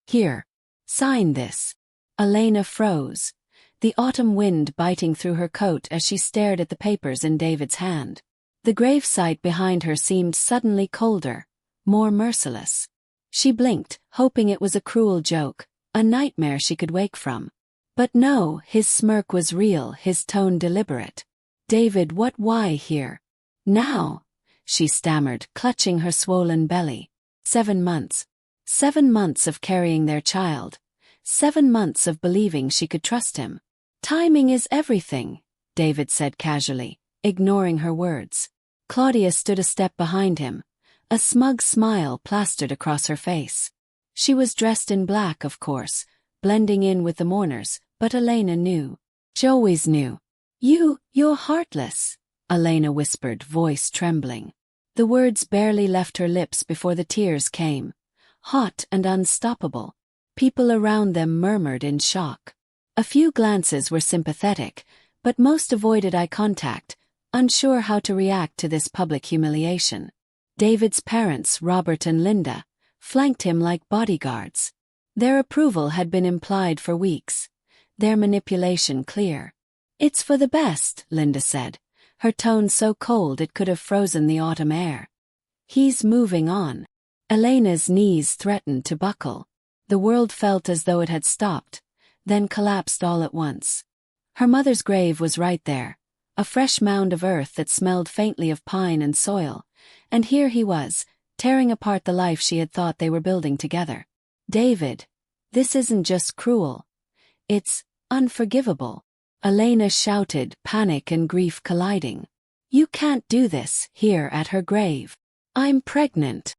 Here. Sign this. Elena froze, the autumn wind biting through her coat as she stared at the papers in David's hand. The gravesite behind her seemed suddenly colder, more merciless. She blinked, hoping it was a cruel joke, a nightmare she could wake from. But no, his smirk was real, his tone deliberate. David, why here? Now, she stammered, clutching her swollen belly. 7 months. 7 months of carrying their child. 7 months of believing she could trust him. Timing is everything, David said casually, ignoring her words. Claudia stood a step behind him, a smug smile plastered across her face. She was dressed in black, of course, blending in with the mourners, but Elena knew. She always knew. You're heartless, Elena whispered, voice trembling. The words barely left her lips before the tears came, hot and unstoppable. People around them murmured in shock. A few glances were sympathetic, but most avoided eye contact, unsure how to react to this public humiliation. David's parents, Robert and Linda, flanked him like bodyguards. Their approval had been implied for weeks, their manipulation clear. "It's for the best," Linda said, her tone so cold it could have frozen the autumn air. "He's moving on." Elena's knees threatened to buckle. The world felt as though it had stopped, then collapsed all at once. Her mother's grave was right there, a fresh mound of earth that smelled faintly of pine and soil, and here he was, tearing apart the life she had thought they were building together. "David, this isn't just cruel. It's unforgivable," Elena shouted, panic and grief colliding. "You can't do this, here at her grave. I'm pregnant."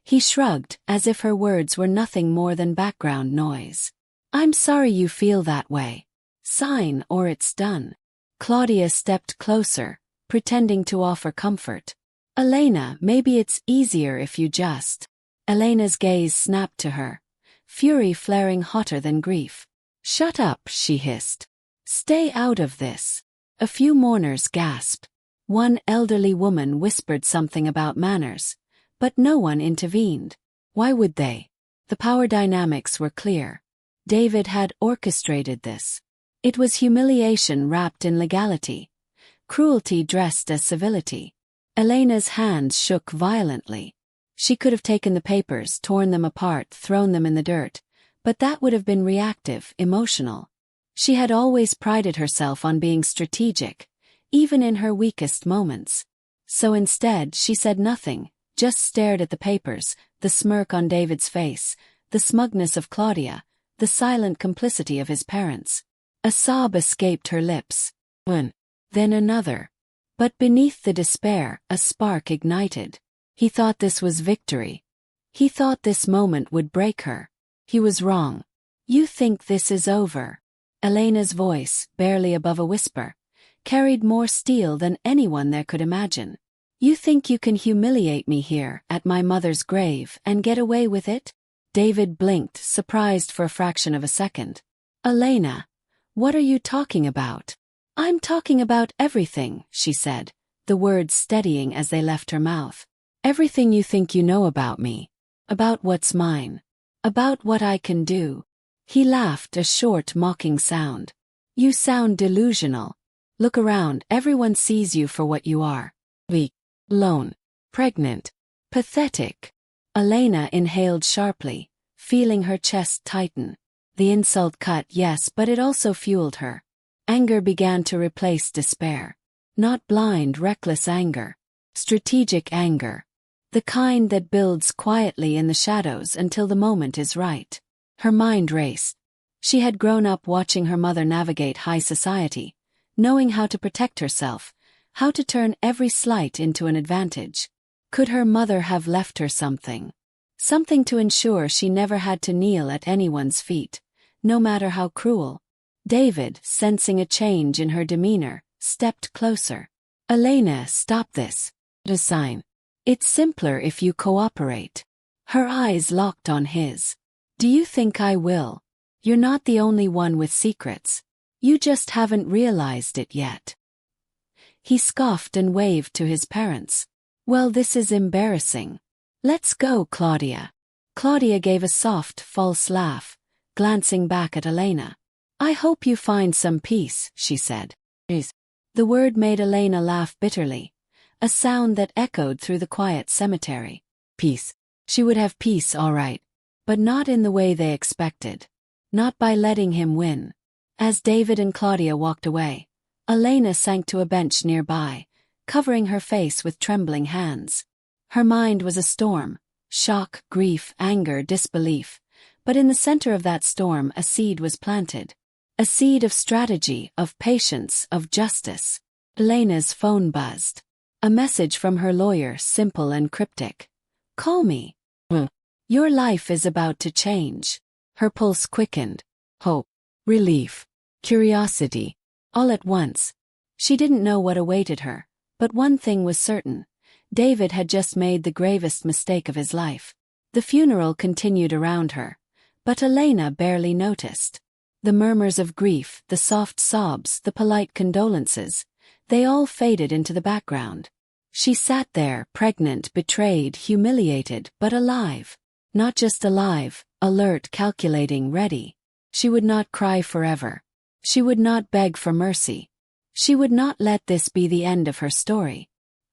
He shrugged, as if her words were nothing more than background noise. "I'm sorry you feel that way. Sign or it's done." Claudia stepped closer, pretending to offer comfort. "Elena, maybe it's easier if you just..." Elena's gaze snapped to her, fury flaring hotter than grief. "Shut up," she hissed. "Stay out of this." A few mourners gasped. One elderly woman whispered something about manners, but no one intervened. Why would they? The power dynamics were clear. David had orchestrated this. It was humiliation wrapped in legality, cruelty dressed as civility. Elena's hands shook violently. She could have taken the papers, torn them apart, thrown them in the dirt, but that would have been reactive, emotional. She had always prided herself on being strategic, even in her weakest moments. So instead, she said nothing, just stared at the papers, the smirk on David's face, the smugness of Claudia, the silent complicity of his parents. A sob escaped her lips. One. Then another. But beneath the despair, a spark ignited. He thought this was victory. He thought this moment would break her. He was wrong. "You think this is over?" Elena's voice, barely above a whisper, carried more steel than anyone there could imagine. "You think you can humiliate me here, at my mother's grave, and get away with it?" David blinked, surprised for a fraction of a second. "Elena, what are you talking about?" "I'm talking about everything," she said, the words steadying as they left her mouth. "Everything you think you know about me. About what's mine. About what I can do." He laughed, a short, mocking sound. "You sound delusional. Look around, everyone sees you for what you are. Weak. Lone. Pregnant. Pathetic." Elena inhaled sharply, feeling her chest tighten. The insult cut, yes, but it also fueled her. Anger began to replace despair. Not blind, reckless anger. Strategic anger. The kind that builds quietly in the shadows until the moment is right. Her mind raced. She had grown up watching her mother navigate high society, knowing how to protect herself, how to turn every slight into an advantage. Could her mother have left her something? Something to ensure she never had to kneel at anyone's feet, no matter how cruel. David, sensing a change in her demeanor, stepped closer. "Elena, stop this. A sign. It's simpler if you cooperate." Her eyes locked on his. "Do you think I will? You're not the only one with secrets. You just haven't realized it yet." He scoffed and waved to his parents. "Well, this is embarrassing. Let's go, Claudia." Claudia gave a soft, false laugh, glancing back at Elena. "I hope you find some peace," she said. "Peace." The word made Elena laugh bitterly, a sound that echoed through the quiet cemetery. Peace. She would have peace, all right, but not in the way they expected. Not by letting him win. As David and Claudia walked away, Elena sank to a bench nearby, covering her face with trembling hands. Her mind was a storm. Shock, grief, anger, disbelief. But in the center of that storm a seed was planted. A seed of strategy, of patience, of justice. Elena's phone buzzed. A message from her lawyer, simple and cryptic. "Call me. Your life is about to change." Her pulse quickened. Hope, relief, curiosity, all at once. She didn't know what awaited her, but one thing was certain. David had just made the gravest mistake of his life. The funeral continued around her, but Elena barely noticed. The murmurs of grief, the soft sobs, the polite condolences, they all faded into the background. She sat there, pregnant, betrayed, humiliated, but alive. Not just alive, alert, calculating, ready. She would not cry forever. She would not beg for mercy. She would not let this be the end of her story.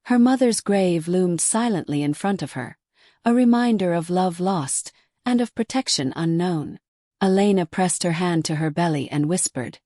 Her mother's grave loomed silently in front of her, a reminder of love lost and of protection unknown. Elena pressed her hand to her belly and whispered,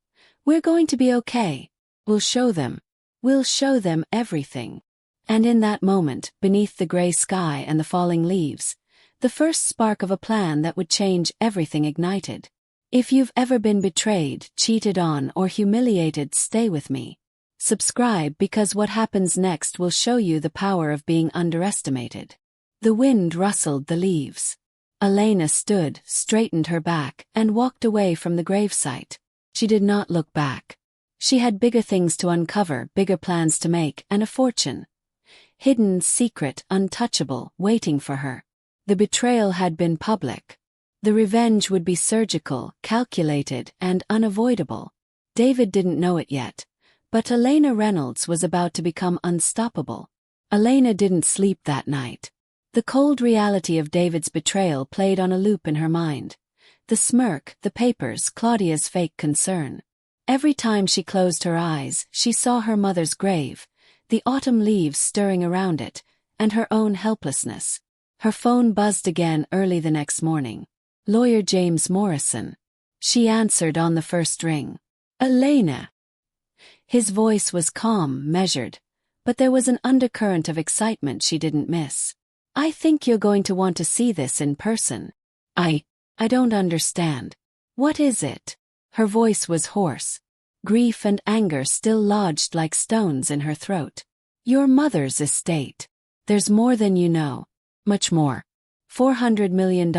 "We're going to be okay. We'll show them. We'll show them everything." And in that moment, beneath the gray sky and the falling leaves, the first spark of a plan that would change everything ignited. If you've ever been betrayed, cheated on, or humiliated, stay with me. Subscribe, because what happens next will show you the power of being underestimated. The wind rustled the leaves. Elena stood, straightened her back, and walked away from the gravesite. She did not look back. She had bigger things to uncover, bigger plans to make, and a fortune. Hidden, secret, untouchable, waiting for her. The betrayal had been public. The revenge would be surgical, calculated, and unavoidable. David didn't know it yet, but Elena Reynolds was about to become unstoppable. Elena didn't sleep that night. The cold reality of David's betrayal played on a loop in her mind. The smirk, the papers, Claudia's fake concern. Every time she closed her eyes, she saw her mother's grave, the autumn leaves stirring around it, and her own helplessness. Her phone buzzed again early the next morning. Lawyer James Morrison. She answered on the first ring. "Elena." His voice was calm, measured, but there was an undercurrent of excitement she didn't miss. "I think you're going to want to see this in person." I don't understand. What is it?" Her voice was hoarse. Grief and anger still lodged like stones in her throat. "Your mother's estate. There's more than you know. Much more. $400 million.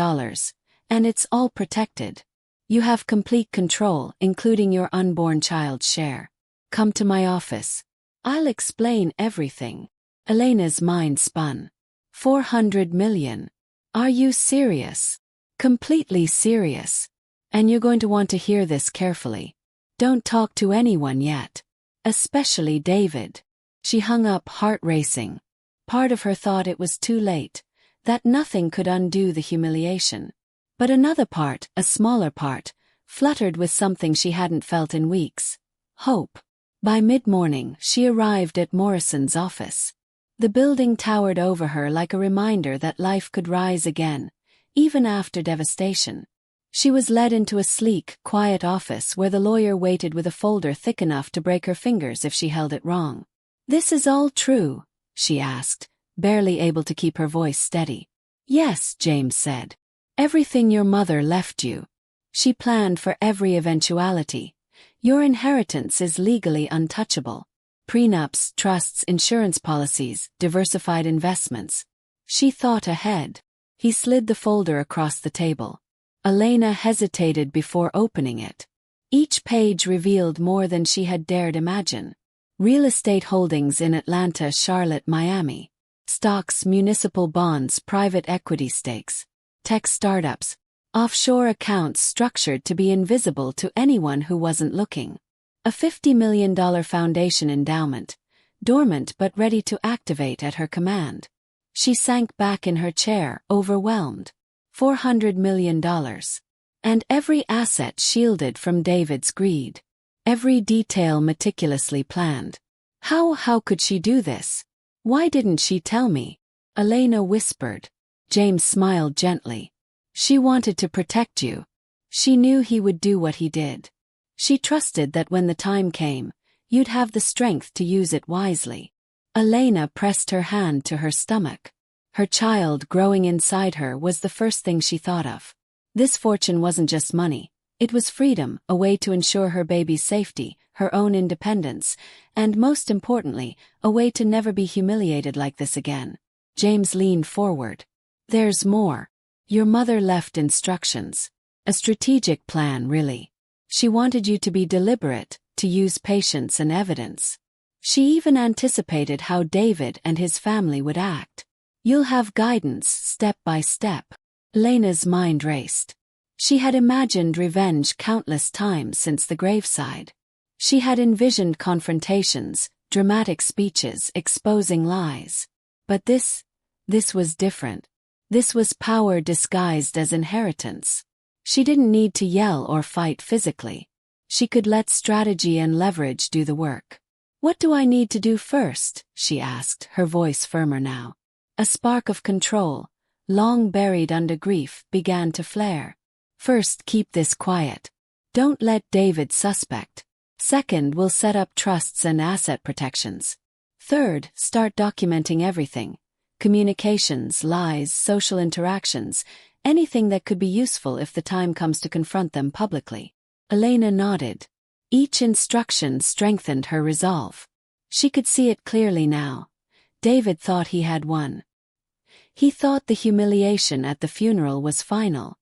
And it's all protected. You have complete control, including your unborn child's share. Come to my office. I'll explain everything." Elena's mind spun. $400 million. Are you serious? Completely serious. And you're going to want to hear this carefully. Don't talk to anyone yet. Especially David. She hung up, heart racing. Part of her thought it was too late, that nothing could undo the humiliation. But another part, a smaller part, fluttered with something she hadn't felt in weeks. Hope. By mid-morning, she arrived at Morrison's office. The building towered over her like a reminder that life could rise again, even after devastation. She was led into a sleek, quiet office where the lawyer waited with a folder thick enough to break her fingers if she held it wrong. "This is all true?" she asked, barely able to keep her voice steady. "Yes," James said. "Everything your mother left you. She planned for every eventuality. Your inheritance is legally untouchable. Prenups, trusts, insurance policies, diversified investments." She thought ahead. He slid the folder across the table. Elena hesitated before opening it. Each page revealed more than she had dared imagine. Real estate holdings in Atlanta, Charlotte, Miami. Stocks, municipal bonds, private equity stakes. Tech startups. Offshore accounts structured to be invisible to anyone who wasn't looking. A $50 million foundation endowment, dormant but ready to activate at her command. She sank back in her chair, overwhelmed. $400 million. And every asset shielded from David's greed. Every detail meticulously planned. How could she do this? Why didn't she tell me? Elena whispered. James smiled gently. She wanted to protect you. She knew he would do what he did. She trusted that when the time came, you'd have the strength to use it wisely. Elena pressed her hand to her stomach. Her child growing inside her was the first thing she thought of. This fortune wasn't just money. It was freedom, a way to ensure her baby's safety, her own independence, and most importantly, a way to never be humiliated like this again. James leaned forward. There's more. Your mother left instructions. A strategic plan, really. She wanted you to be deliberate, to use patience and evidence. She even anticipated how David and his family would act. You'll have guidance, step by step. Elena's mind raced. She had imagined revenge countless times since the graveside. She had envisioned confrontations, dramatic speeches, exposing lies. But this was different. This was power disguised as inheritance. She didn't need to yell or fight physically. She could let strategy and leverage do the work. What do I need to do first? She asked, her voice firmer now. A spark of control, long buried under grief, began to flare. First, keep this quiet. Don't let David suspect. Second, we'll set up trusts and asset protections. Third, start documenting everything. Communications, lies, social interactions, anything that could be useful if the time comes to confront them publicly. Elena nodded. Each instruction strengthened her resolve. She could see it clearly now. David thought he had won. He thought the humiliation at the funeral was final.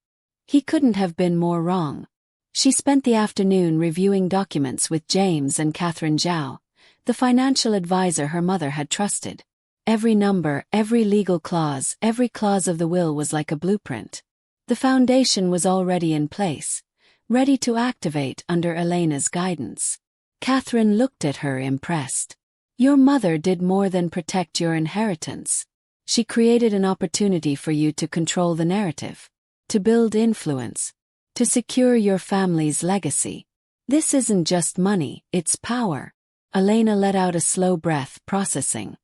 He couldn't have been more wrong. She spent the afternoon reviewing documents with James and Catherine Zhao, the financial advisor her mother had trusted. Every number, every legal clause, every clause of the will was like a blueprint. The foundation was already in place, ready to activate under Elena's guidance. Catherine looked at her impressed. Your mother did more than protect your inheritance. She created an opportunity for you to control the narrative, to build influence, to secure your family's legacy. This isn't just money, it's power. Elena let out a slow breath, processing.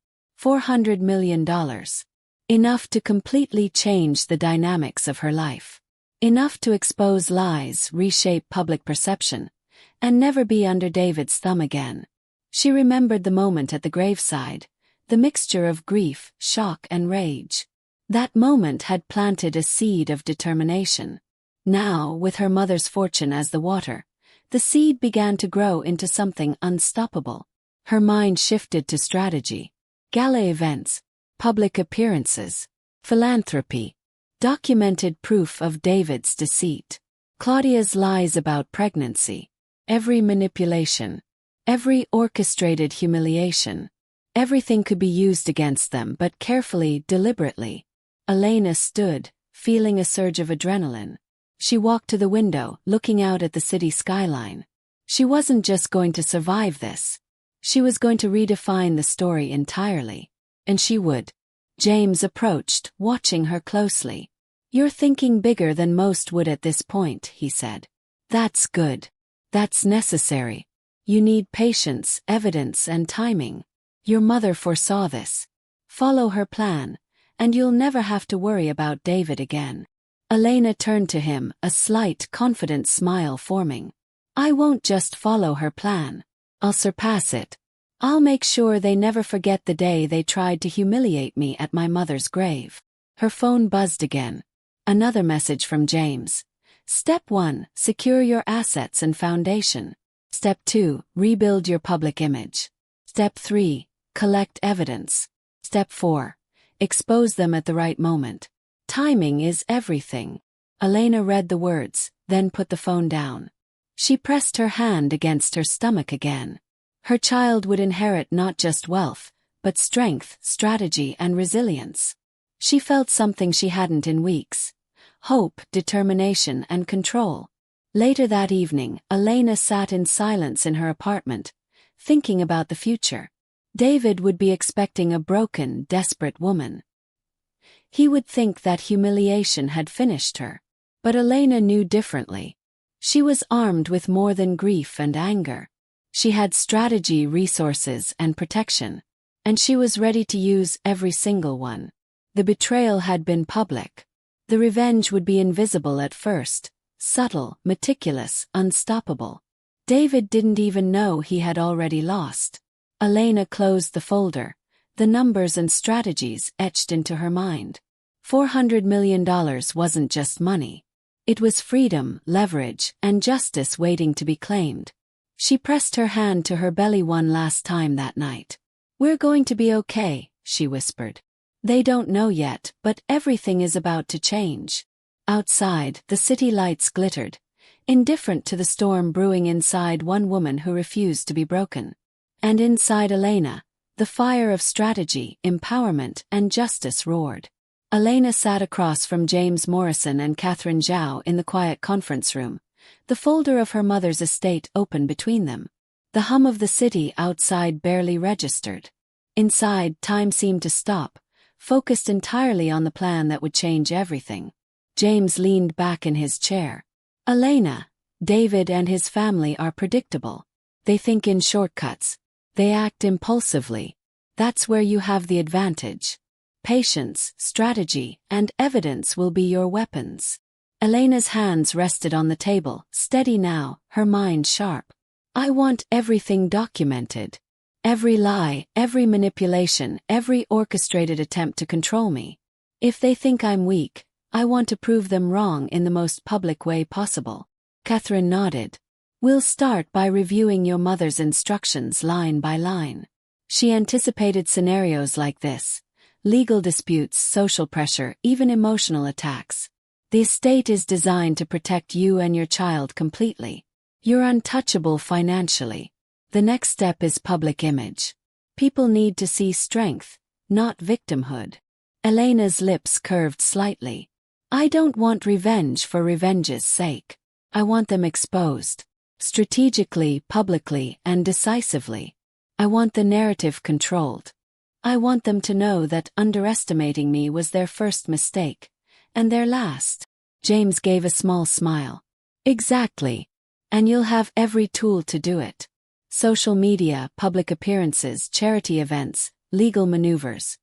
$400 million. Enough to completely change the dynamics of her life. Enough to expose lies, reshape public perception, and never be under David's thumb again. She remembered the moment at the graveside, the mixture of grief, shock, and rage. That moment had planted a seed of determination. Now, with her mother's fortune as the water, the seed began to grow into something unstoppable. Her mind shifted to strategy. Gala events, public appearances, philanthropy, documented proof of David's deceit, Claudia's lies about pregnancy, every manipulation, every orchestrated humiliation. Everything could be used against them, but carefully, deliberately. Elena stood, feeling a surge of adrenaline. She walked to the window, looking out at the city skyline. She wasn't just going to survive this. She was going to redefine the story entirely. And she would. James approached, watching her closely. You're thinking bigger than most would at this point, he said. That's good. That's necessary. You need patience, evidence, and timing. Your mother foresaw this. Follow her plan, and you'll never have to worry about David again. Elena turned to him, a slight, confident smile forming. I won't just follow her plan. I'll surpass it. I'll make sure they never forget the day they tried to humiliate me at my mother's grave. Her phone buzzed again. Another message from James. Step 1, secure your assets and foundation. Step 2, rebuild your public image. Step 3, collect evidence. Step 4, expose them at the right moment. Timing is everything. Elena read the words, then put the phone down. She pressed her hand against her stomach again. Her child would inherit not just wealth, but strength, strategy, and resilience. She felt something she hadn't in weeks. Hope, determination, and control. Later that evening, Elena sat in silence in her apartment, thinking about the future. David would be expecting a broken, desperate woman. He would think that humiliation had finished her. But Elena knew differently. She was armed with more than grief and anger. She had strategy, resources, and protection. And she was ready to use every single one. The betrayal had been public. The revenge would be invisible at first, subtle, meticulous, unstoppable. David didn't even know he had already lost. Elena closed the folder, the numbers and strategies etched into her mind. $400 million wasn't just money. It was freedom, leverage, and justice waiting to be claimed. She pressed her hand to her belly one last time that night. "We're going to be okay," she whispered. "They don't know yet, but everything is about to change." Outside, the city lights glittered, indifferent to the storm brewing inside one woman who refused to be broken. And inside Elena, the fire of strategy, empowerment, and justice roared. Elena sat across from James Morrison and Catherine Zhao in the quiet conference room, the folder of her mother's estate open between them. The hum of the city outside barely registered. Inside, time seemed to stop, focused entirely on the plan that would change everything. James leaned back in his chair. "Elena, David and his family are predictable. They think in shortcuts. They act impulsively. That's where you have the advantage. Patience, strategy, and evidence will be your weapons." Elena's hands rested on the table, steady now, her mind sharp. "I want everything documented. Every lie, every manipulation, every orchestrated attempt to control me. If they think I'm weak, I want to prove them wrong in the most public way possible." Catherine nodded. "We'll start by reviewing your mother's instructions line by line." She anticipated scenarios like this: legal disputes, social pressure, even emotional attacks. The estate is designed to protect you and your child completely. You're untouchable financially. The next step is public image. People need to see strength, not victimhood. Elena's lips curved slightly. "I don't want revenge for revenge's sake. I want them exposed. Strategically, publicly, and decisively. I want the narrative controlled. I want them to know that underestimating me was their first mistake, and their last." James gave a small smile. "Exactly. And you'll have every tool to do it. Social media, public appearances, charity events, legal maneuvers.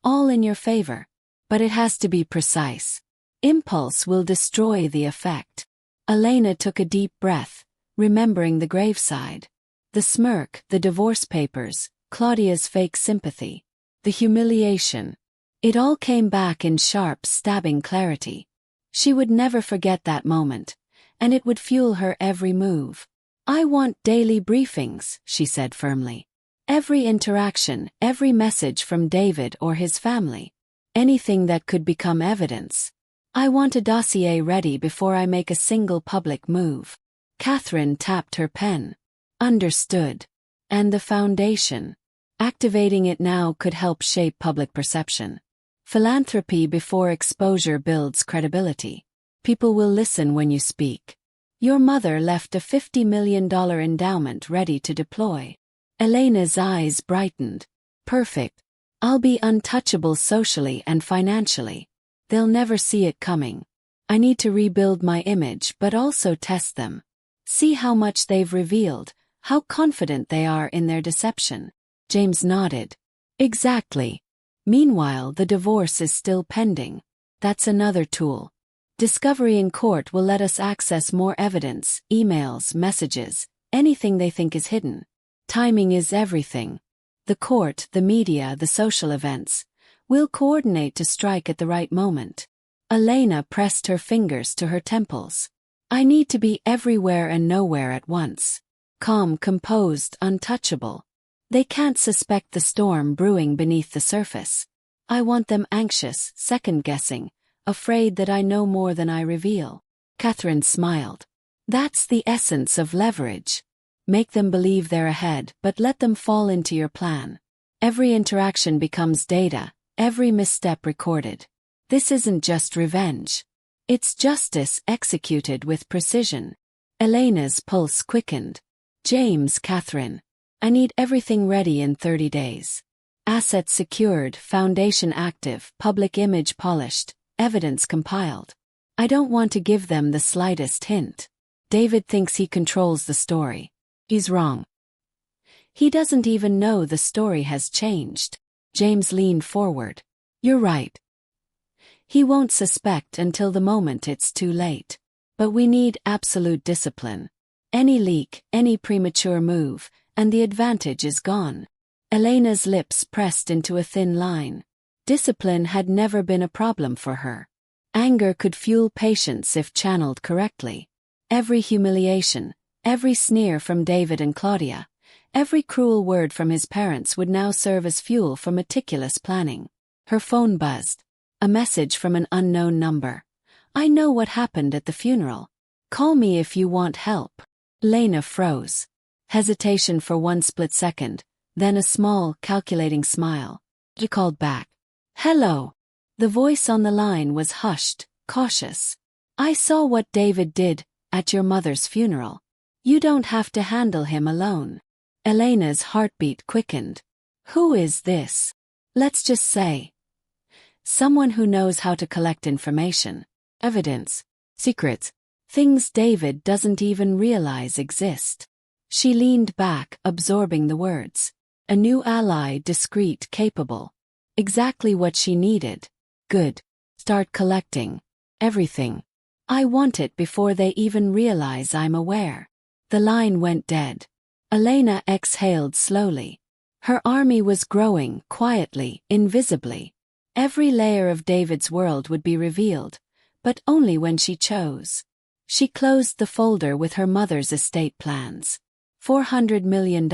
All in your favor. But it has to be precise. Impulse will destroy the effect." Elena took a deep breath, remembering the graveside. The smirk, the divorce papers, Claudia's fake sympathy. The humiliation. It all came back in sharp, stabbing clarity. She would never forget that moment, and it would fuel her every move. "I want daily briefings," she said firmly. "Every interaction, every message from David or his family. Anything that could become evidence. I want a dossier ready before I make a single public move." Catherine tapped her pen. "Understood. And the foundation. Activating it now could help shape public perception. Philanthropy before exposure builds credibility. People will listen when you speak. Your mother left a $50 million endowment ready to deploy." Elena's eyes brightened. "Perfect. I'll be untouchable socially and financially. They'll never see it coming. I need to rebuild my image but also test them. See how much they've revealed, how confident they are in their deception." James nodded. "Exactly. Meanwhile, the divorce is still pending. That's another tool. Discovery in court will let us access more evidence, emails, messages, anything they think is hidden. Timing is everything. The court, the media, the social events. We'll coordinate to strike at the right moment." Elena pressed her fingers to her temples. "I need to be everywhere and nowhere at once. Calm, composed, untouchable. They can't suspect the storm brewing beneath the surface. I want them anxious, second-guessing, afraid that I know more than I reveal." Catherine smiled. "That's the essence of leverage. Make them believe they're ahead, but let them fall into your plan. Every interaction becomes data, every misstep recorded. This isn't just revenge. It's justice executed with precision." Elena's pulse quickened. "James, Catherine. I need everything ready in 30 days. Assets secured, foundation active, public image polished, evidence compiled. I don't want to give them the slightest hint. David thinks he controls the story. He's wrong. He doesn't even know the story has changed. James leaned forward. You're right. He won't suspect until the moment it's too late. But we need absolute discipline. Any leak, any premature move, and the advantage is gone. Elena's lips pressed into a thin line. Discipline had never been a problem for her. Anger could fuel patience if channeled correctly. Every humiliation, every sneer from David and Claudia, every cruel word from his parents would now serve as fuel for meticulous planning. Her phone buzzed. A message from an unknown number. I know what happened at the funeral. Call me if you want help. Lena froze. Hesitation for one split second, then a small, calculating smile. She called back. Hello. The voice on the line was hushed, cautious. I saw what David did at your mother's funeral. You don't have to handle him alone. Elena's heartbeat quickened. Who is this? Let's just say. Someone who knows how to collect information, evidence, secrets, things David doesn't even realize exist. She leaned back, absorbing the words. A new ally, discreet, capable. Exactly what she needed. Good. Start collecting. Everything. I want it before they even realize I'm aware. The line went dead. Elena exhaled slowly. Her army was growing, quietly, invisibly. Every layer of David's world would be revealed, but only when she chose. She closed the folder with her mother's estate plans. $400 million.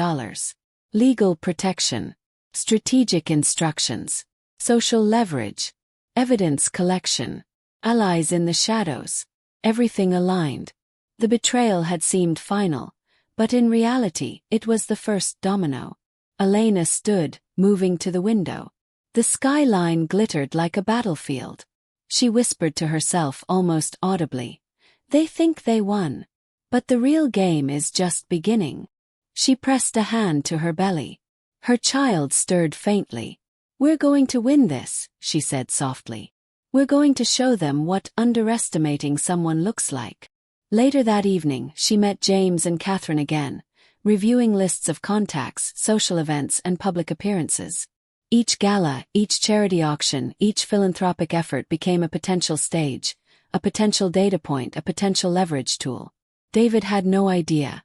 Legal protection. Strategic instructions. Social leverage. Evidence collection. Allies in the shadows. Everything aligned. The betrayal had seemed final, but in reality, it was the first domino. Elena stood, moving to the window. The skyline glittered like a battlefield. She whispered to herself almost audibly. They think they won. But the real game is just beginning. She pressed a hand to her belly. Her child stirred faintly. We're going to win this, she said softly. We're going to show them what underestimating someone looks like. Later that evening, she met James and Catherine again, reviewing lists of contacts, social events, and public appearances. Each gala, each charity auction, each philanthropic effort became a potential stage, a potential data point, a potential leverage tool. David had no idea.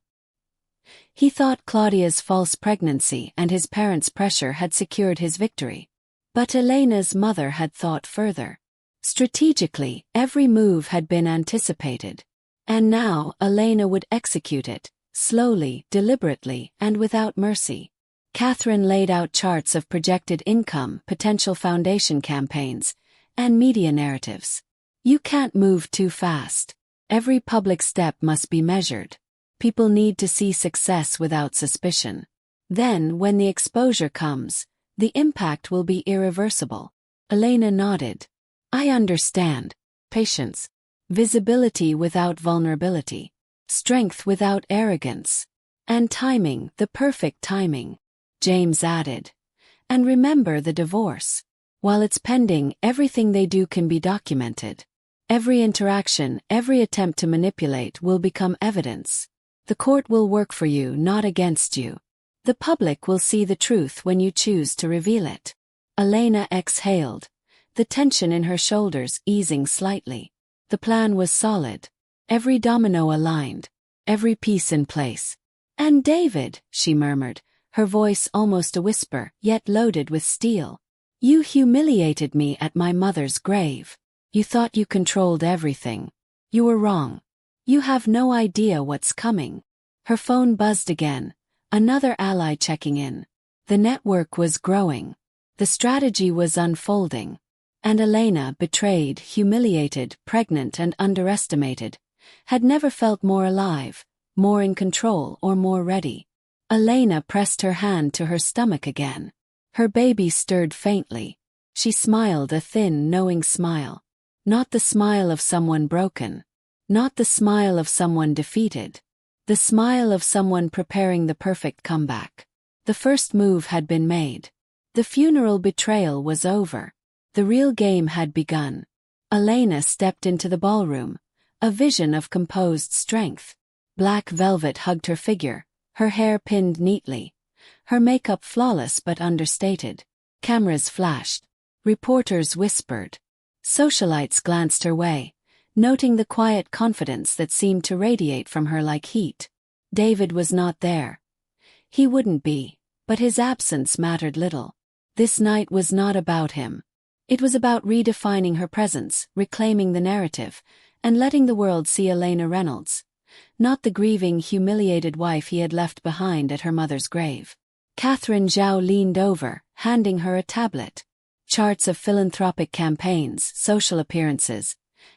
He thought Claudia's false pregnancy and his parents' pressure had secured his victory. But Elena's mother had thought further. Strategically, every move had been anticipated. And now, Elena would execute it, slowly, deliberately, and without mercy. Catherine laid out charts of projected income, potential foundation campaigns, and media narratives. You can't move too fast. Every public step must be measured. People need to see success without suspicion. Then, when the exposure comes, the impact will be irreversible. Elena nodded. I understand. Patience. Visibility without vulnerability. Strength without arrogance. And timing, the perfect timing. James added. And remember the divorce. While it's pending, everything they do can be documented. Every interaction, every attempt to manipulate will become evidence. The court will work for you, not against you. The public will see the truth when you choose to reveal it. Elena exhaled, the tension in her shoulders easing slightly. The plan was solid. Every domino aligned. Every piece in place. And David, she murmured, her voice almost a whisper, yet loaded with steel. You humiliated me at my mother's grave. You thought you controlled everything. You were wrong. You have no idea what's coming. Her phone buzzed again, another ally checking in. The network was growing. The strategy was unfolding. And Elena, betrayed, humiliated, pregnant and underestimated, had never felt more alive, more in control or more ready. Elena pressed her hand to her stomach again. Her baby stirred faintly. She smiled a thin, knowing smile. Not the smile of someone broken. Not the smile of someone defeated. The smile of someone preparing the perfect comeback. The first move had been made. The funeral betrayal was over. The real game had begun. Elena stepped into the ballroom, a vision of composed strength. Black velvet hugged her figure, her hair pinned neatly, her makeup flawless but understated. Cameras flashed. Reporters whispered. Socialites glanced her way, noting the quiet confidence that seemed to radiate from her like heat. David was not there. He wouldn't be, but his absence mattered little. This night was not about him. It was about redefining her presence, reclaiming the narrative, and letting the world see Elena Reynolds, not the grieving, humiliated wife he had left behind at her mother's grave. Catherine Zhao leaned over, handing her a tablet. Charts of philanthropic campaigns, social appearances,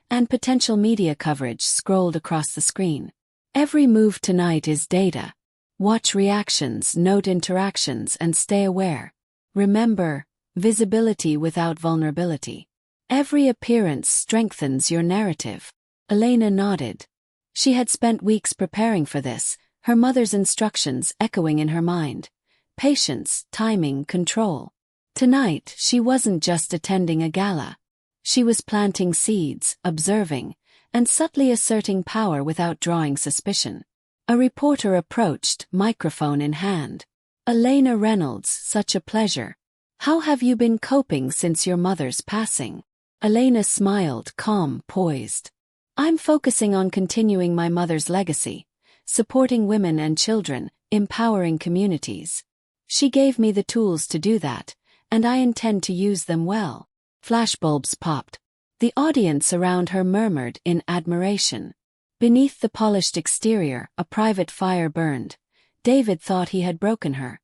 and potential media coverage scrolled across the screen. Every move tonight is data. Watch reactions, note interactions, and stay aware. Remember, visibility without vulnerability. Every appearance strengthens your narrative. Elena nodded. She had spent weeks preparing for this, her mother's instructions echoing in her mind. Patience, timing, control. Tonight, she wasn't just attending a gala. She was planting seeds, observing, and subtly asserting power without drawing suspicion. A reporter approached, microphone in hand. Elena Reynolds, such a pleasure. How have you been coping since your mother's passing? Elena smiled, calm, poised. I'm focusing on continuing my mother's legacy, supporting women and children, empowering communities. She gave me the tools to do that, and I intend to use them well. Flashbulbs popped. The audience around her murmured in admiration. Beneath the polished exterior, a private fire burned. David thought he had broken her.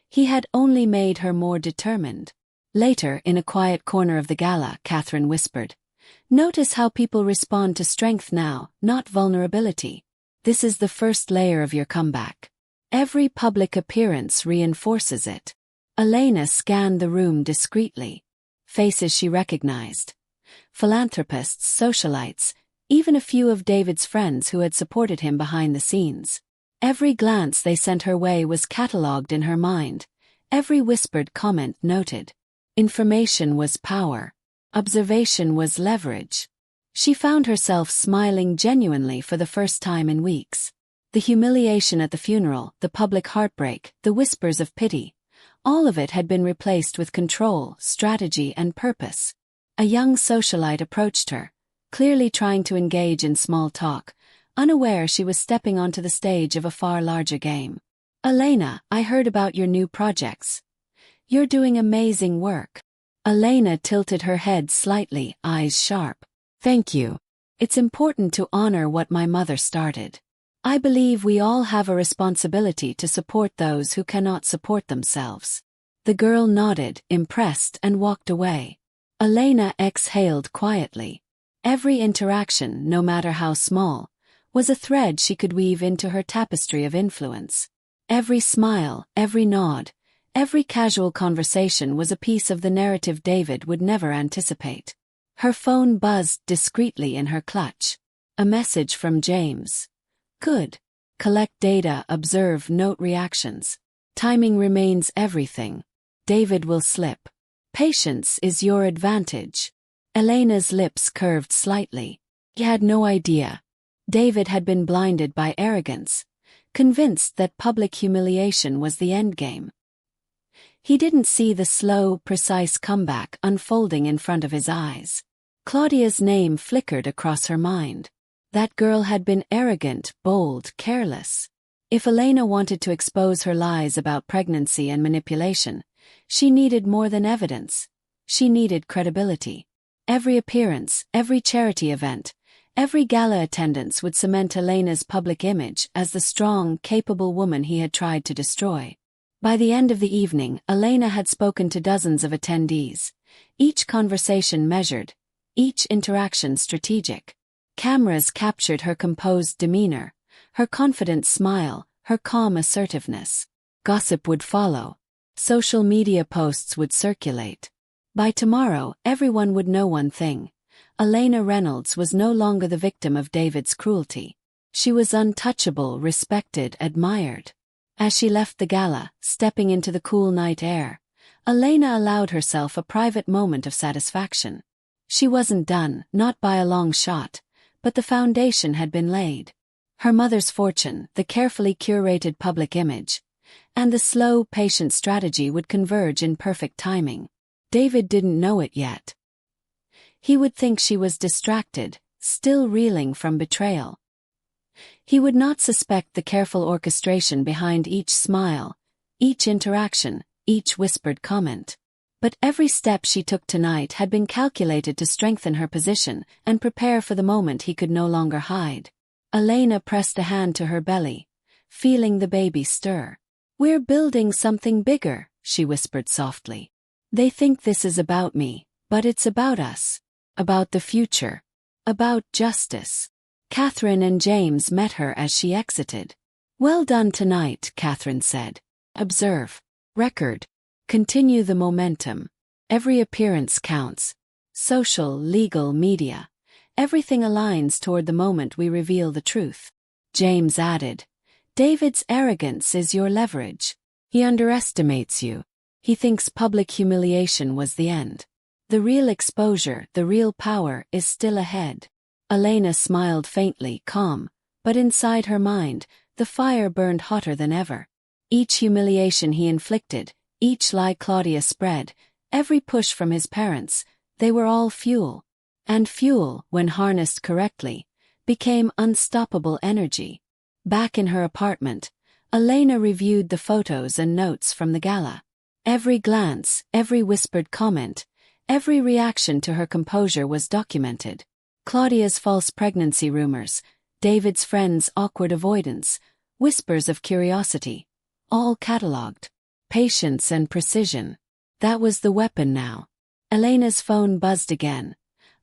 He had only made her more determined. Later, in a quiet corner of the gala, Catherine whispered, "Notice how people respond to strength now, not vulnerability. This is the first layer of your comeback. Every public appearance reinforces it." Elena scanned the room discreetly. Faces she recognized. Philanthropists, socialites, even a few of David's friends who had supported him behind the scenes. Every glance they sent her way was catalogued in her mind, every whispered comment noted. Information was power. Observation was leverage. She found herself smiling genuinely for the first time in weeks. The humiliation at the funeral, the public heartbreak, the whispers of pity, all of it had been replaced with control, strategy, and purpose. A young socialite approached her, clearly trying to engage in small talk, unaware she was stepping onto the stage of a far larger game. "Elena, I heard about your new projects. You're doing amazing work." Elena tilted her head slightly, eyes sharp. "Thank you. It's important to honor what my mother started. I believe we all have a responsibility to support those who cannot support themselves." The girl nodded, impressed, and walked away. Elena exhaled quietly. Every interaction, no matter how small, was a thread she could weave into her tapestry of influence. Every smile, every nod, every casual conversation was a piece of the narrative David would never anticipate. Her phone buzzed discreetly in her clutch. A message from James. "Good. Collect data, observe, note reactions. Timing remains everything. David will slip. Patience is your advantage." Elena's lips curved slightly. He had no idea. David had been blinded by arrogance, convinced that public humiliation was the endgame. He didn't see the slow, precise comeback unfolding in front of his eyes. Claudia's name flickered across her mind. That girl had been arrogant, bold, careless. If Elena wanted to expose her lies about pregnancy and manipulation, she needed more than evidence. She needed credibility. Every appearance, every charity event, every gala attendance would cement Elena's public image as the strong, capable woman he had tried to destroy. By the end of the evening, Elena had spoken to dozens of attendees, each conversation measured, each interaction strategic. Cameras captured her composed demeanor, her confident smile, her calm assertiveness. Gossip would follow. Social media posts would circulate. By tomorrow, everyone would know one thing. Elena Reynolds was no longer the victim of David's cruelty. She was untouchable, respected, admired. As she left the gala, stepping into the cool night air, Elena allowed herself a private moment of satisfaction. She wasn't done, not by a long shot, but the foundation had been laid. Her mother's fortune, the carefully curated public image, and the slow, patient strategy would converge in perfect timing. David didn't know it yet. He would think she was distracted, still reeling from betrayal. He would not suspect the careful orchestration behind each smile, each interaction, each whispered comment. But every step she took tonight had been calculated to strengthen her position and prepare for the moment he could no longer hide. Elena pressed a hand to her belly, feeling the baby stir. "We're building something bigger," she whispered softly. "They think this is about me, but it's about us. About the future. About justice." Catherine and James met her as she exited. "Well done tonight," Catherine said. "Observe. Record. Continue the momentum. Every appearance counts. Social, legal, media. Everything aligns toward the moment we reveal the truth." James added, "David's arrogance is your leverage. He underestimates you. He thinks public humiliation was the end. The real exposure, the real power, is still ahead." Elena smiled faintly, calm, but inside her mind, the fire burned hotter than ever. Each humiliation he inflicted, each lie Claudia spread, every push from his parents, they were all fuel. And fuel, when harnessed correctly, became unstoppable energy. Back in her apartment, Elena reviewed the photos and notes from the gala. Every glance, every whispered comment, every reaction to her composure was documented. Claudia's false pregnancy rumors, David's friend's awkward avoidance, whispers of curiosity, all catalogued. Patience and precision. That was the weapon now. Elena's phone buzzed again.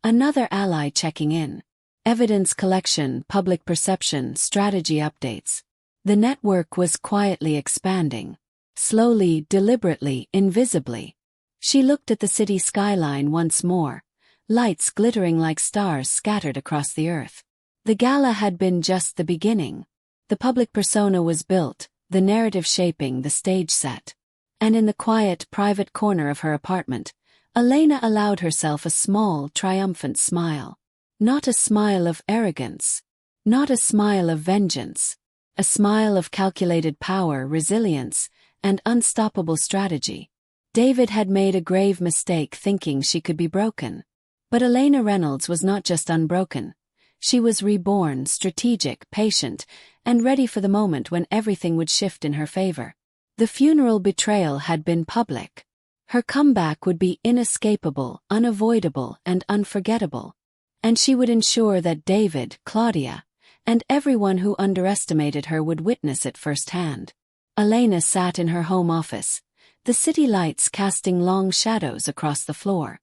Another ally checking in. Evidence collection, public perception, strategy updates. The network was quietly expanding. Slowly, deliberately, invisibly. She looked at the city skyline once more, lights glittering like stars scattered across the earth. The gala had been just the beginning. The public persona was built, the narrative shaping, the stage set. And in the quiet, private corner of her apartment, Elena allowed herself a small, triumphant smile. Not a smile of arrogance. Not a smile of vengeance. A smile of calculated power, resilience, and unstoppable strategy. David had made a grave mistake thinking she could be broken. But Elena Reynolds was not just unbroken. She was reborn, strategic, patient, and ready for the moment when everything would shift in her favor. The funeral betrayal had been public. Her comeback would be inescapable, unavoidable, and unforgettable. And she would ensure that David, Claudia, and everyone who underestimated her would witness it firsthand. Elena sat in her home office, the city lights casting long shadows across the floor.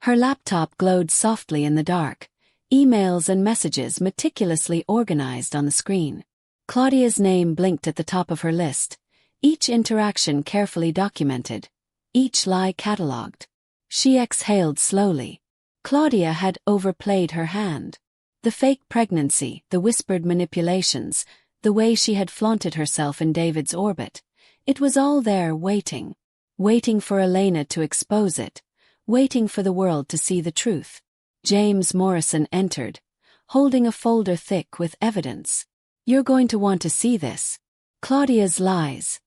Her laptop glowed softly in the dark, emails and messages meticulously organized on the screen. Claudia's name blinked at the top of her list, each interaction carefully documented, each lie catalogued. She exhaled slowly. Claudia had overplayed her hand. The fake pregnancy, the whispered manipulations, the way she had flaunted herself in David's orbit. It was all there waiting. Waiting for Elena to expose it. Waiting for the world to see the truth. James Morrison entered, holding a folder thick with evidence. "You're going to want to see this." Claudia's lies.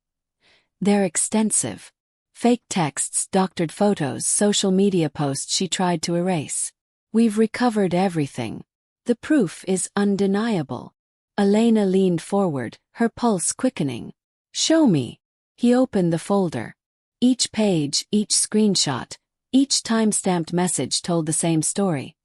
They're extensive. Fake texts, doctored photos, social media posts she tried to erase. "We've recovered everything. The proof is undeniable." Elena leaned forward, her pulse quickening. "Show me." He opened the folder. Each page, each screenshot, each time-stamped message told the same story.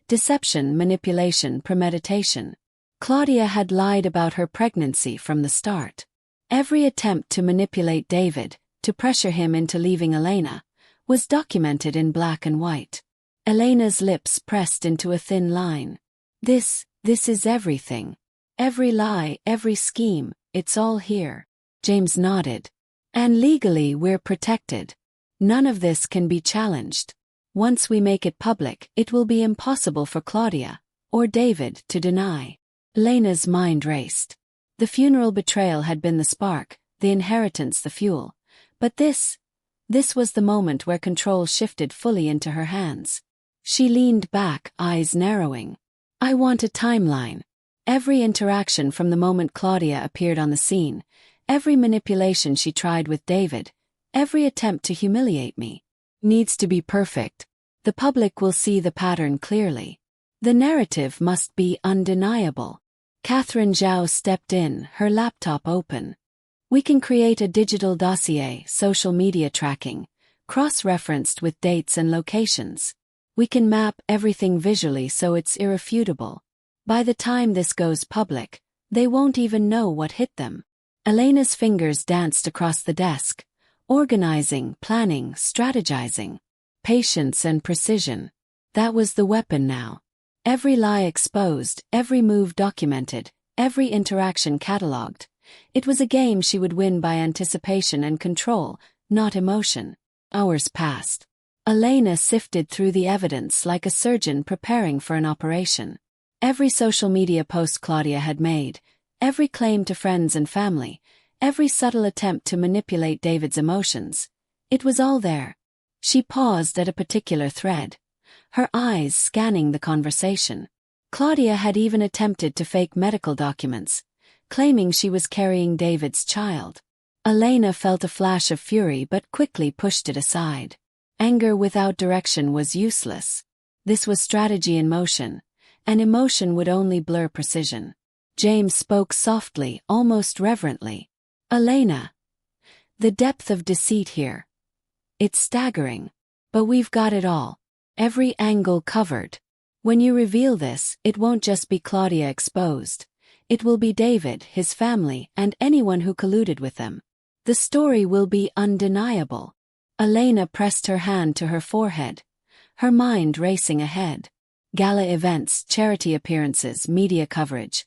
Deception, manipulation, premeditation. Claudia had lied about her pregnancy from the start. Every attempt to manipulate David, to pressure him into leaving Elena, was documented in black and white. Elena's lips pressed into a thin line. This is everything. Every lie, every scheme, it's all here." James nodded. "And legally we're protected. None of this can be challenged. Once we make it public, it will be impossible for Claudia, or David, to deny." Elena's mind raced. The funeral betrayal had been the spark, the inheritance the fuel. But this This was the moment where control shifted fully into her hands. She leaned back, eyes narrowing. I want a timeline. Every interaction from the moment Claudia appeared on the scene, every manipulation she tried with David, every attempt to humiliate me, needs to be perfect. The public will see the pattern clearly. The narrative must be undeniable. Catherine Zhao stepped in, her laptop open. We can create a digital dossier, social media tracking, cross-referenced with dates and locations. We can map everything visually so it's irrefutable. By the time this goes public, they won't even know what hit them. Elena's fingers danced across the desk, organizing, planning, strategizing. Patience and precision. That was the weapon now. Every lie exposed, every move documented, every interaction catalogued. It was a game she would win by anticipation and control, not emotion. Hours passed. Elena sifted through the evidence like a surgeon preparing for an operation. Every social media post Claudia had made, every claim to friends and family, every subtle attempt to manipulate David's emotions. It was all there. She paused at a particular thread, her eyes scanning the conversation. Claudia had even attempted to fake medical documents, claiming she was carrying David's child. Elena felt a flash of fury but quickly pushed it aside. Anger without direction was useless. This was strategy in motion, and emotion would only blur precision. James spoke softly, almost reverently. Elena, the depth of deceit here. It's staggering. But we've got it all. Every angle covered. When you reveal this, it won't just be Claudia exposed. It will be David, his family, and anyone who colluded with them. The story will be undeniable. Elena pressed her hand to her forehead, her mind racing ahead. Gala events, charity appearances, media coverage.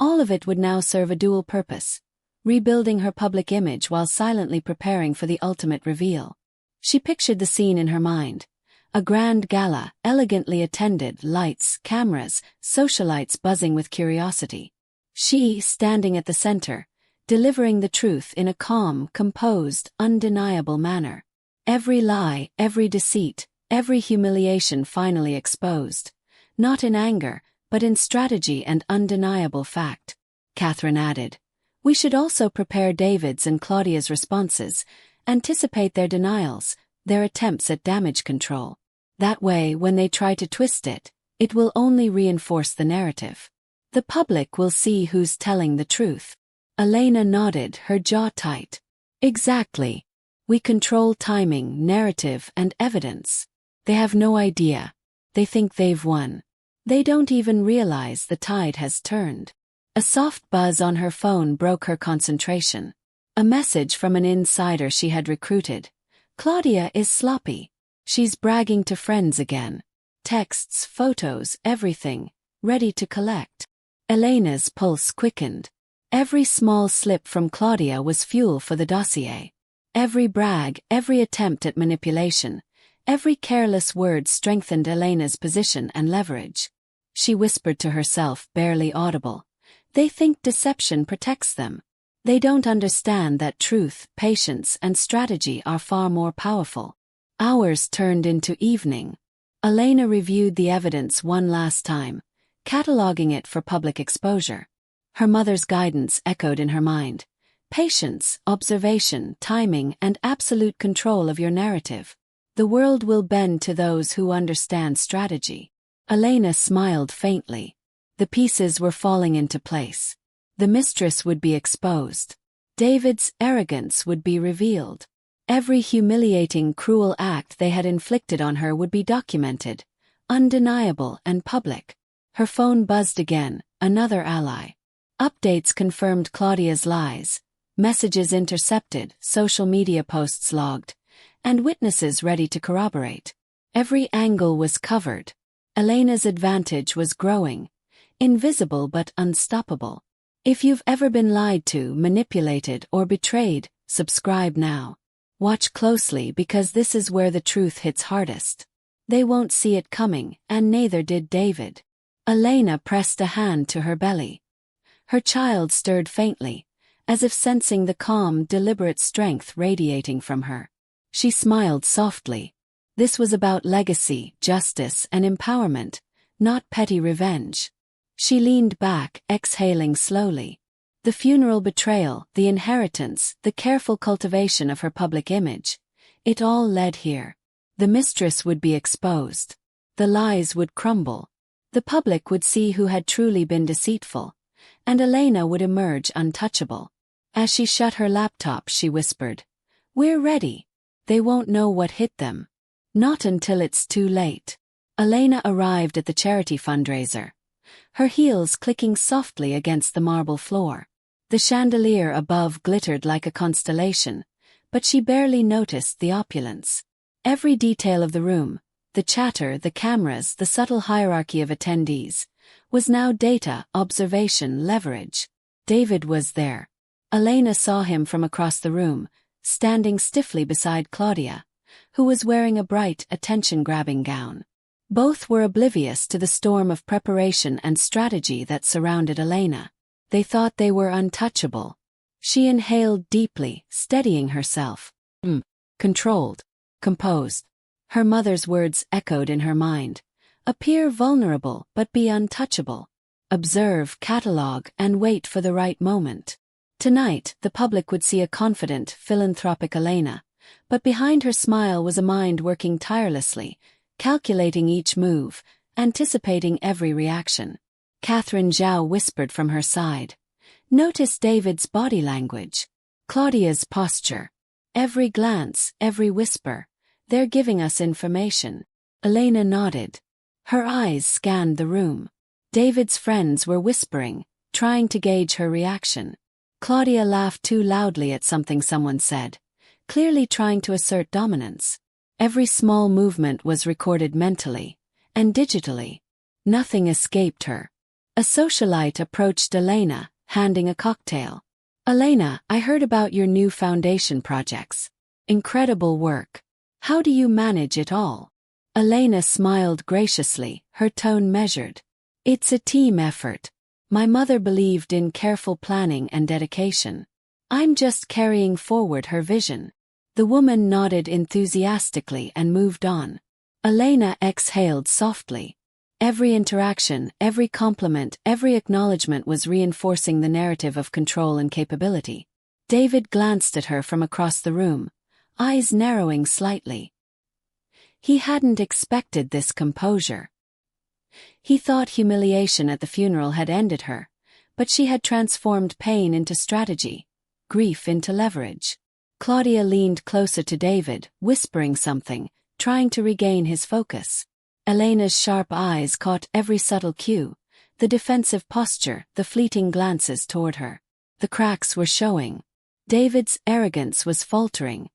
All of it would now serve a dual purpose. Rebuilding her public image while silently preparing for the ultimate reveal. She pictured the scene in her mind. A grand gala, elegantly attended, lights, cameras, socialites buzzing with curiosity. She, standing at the center, delivering the truth in a calm, composed, undeniable manner. Every lie, every deceit, every humiliation finally exposed. Not in anger, but in strategy and undeniable fact. Catherine added, we should also prepare David's and Claudia's responses, anticipate their denials, their attempts at damage control. That way, when they try to twist it, it will only reinforce the narrative. The public will see who's telling the truth. Elena nodded, her jaw tight. Exactly. We control timing, narrative, and evidence. They have no idea. They think they've won. They don't even realize the tide has turned. A soft buzz on her phone broke her concentration. A message from an insider she had recruited. Claudia is sloppy. She's bragging to friends again. Texts, photos, everything, ready to collect. Elena's pulse quickened. Every small slip from Claudia was fuel for the dossier. Every brag, every attempt at manipulation, every careless word strengthened Elena's position and leverage. She whispered to herself, barely audible. They think deception protects them. They don't understand that truth, patience, and strategy are far more powerful. Hours turned into evening. Elena reviewed the evidence one last time, cataloging it for public exposure. Her mother's guidance echoed in her mind. Patience, observation, timing, and absolute control of your narrative. The world will bend to those who understand strategy. Elena smiled faintly. The pieces were falling into place. The mistress would be exposed. David's arrogance would be revealed. Every humiliating, cruel act they had inflicted on her would be documented, undeniable and public. Her phone buzzed again, another ally. Updates confirmed Claudia's lies, messages intercepted, social media posts logged, and witnesses ready to corroborate. Every angle was covered. Elena's advantage was growing, invisible but unstoppable. If you've ever been lied to, manipulated, or betrayed, subscribe now. Watch closely because this is where the truth hits hardest. They won't see it coming, and neither did David. Elena pressed a hand to her belly. Her child stirred faintly, as if sensing the calm, deliberate strength radiating from her. She smiled softly. This was about legacy, justice, and empowerment, not petty revenge. She leaned back, exhaling slowly. The funeral betrayal, the inheritance, the careful cultivation of her public image. It all led here. The mistress would be exposed. The lies would crumble. The public would see who had truly been deceitful. And Elena would emerge untouchable. As she shut her laptop, she whispered, "We're ready. They won't know what hit them. Not until it's too late." Elena arrived at the charity fundraiser, her heels clicking softly against the marble floor. The chandelier above glittered like a constellation, but she barely noticed the opulence. Every detail of the room, the chatter, the cameras, the subtle hierarchy of attendees, was now data, observation, leverage. David was there. Elena saw him from across the room, standing stiffly beside Claudia, who was wearing a bright, attention-grabbing gown. Both were oblivious to the storm of preparation and strategy that surrounded Elena. They thought they were untouchable. She inhaled deeply, steadying herself. Controlled. Composed. Her mother's words echoed in her mind. Appear vulnerable, but be untouchable. Observe, catalogue, and wait for the right moment. Tonight, the public would see a confident, philanthropic Elena, but behind her smile was a mind working tirelessly, calculating each move, anticipating every reaction. Catherine Zhao whispered from her side. "Notice David's body language. Claudia's posture. Every glance, every whisper. They're giving us information." Elena nodded. Her eyes scanned the room. David's friends were whispering, trying to gauge her reaction. Claudia laughed too loudly at something someone said, clearly trying to assert dominance. Every small movement was recorded mentally and digitally. Nothing escaped her. A socialite approached Elena, handing a cocktail. "Elena, I heard about your new foundation projects. Incredible work. How do you manage it all?" Elena smiled graciously, her tone measured. "It's a team effort. My mother believed in careful planning and dedication. I'm just carrying forward her vision." The woman nodded enthusiastically and moved on. Elena exhaled softly. Every interaction, every compliment, every acknowledgement was reinforcing the narrative of control and capability. David glanced at her from across the room, eyes narrowing slightly. He hadn't expected this composure. He thought humiliation at the funeral had ended her, but she had transformed pain into strategy, grief into leverage. Claudia leaned closer to David, whispering something, trying to regain his focus. Elena's sharp eyes caught every subtle cue, the defensive posture, the fleeting glances toward her. The cracks were showing. David's arrogance was faltering.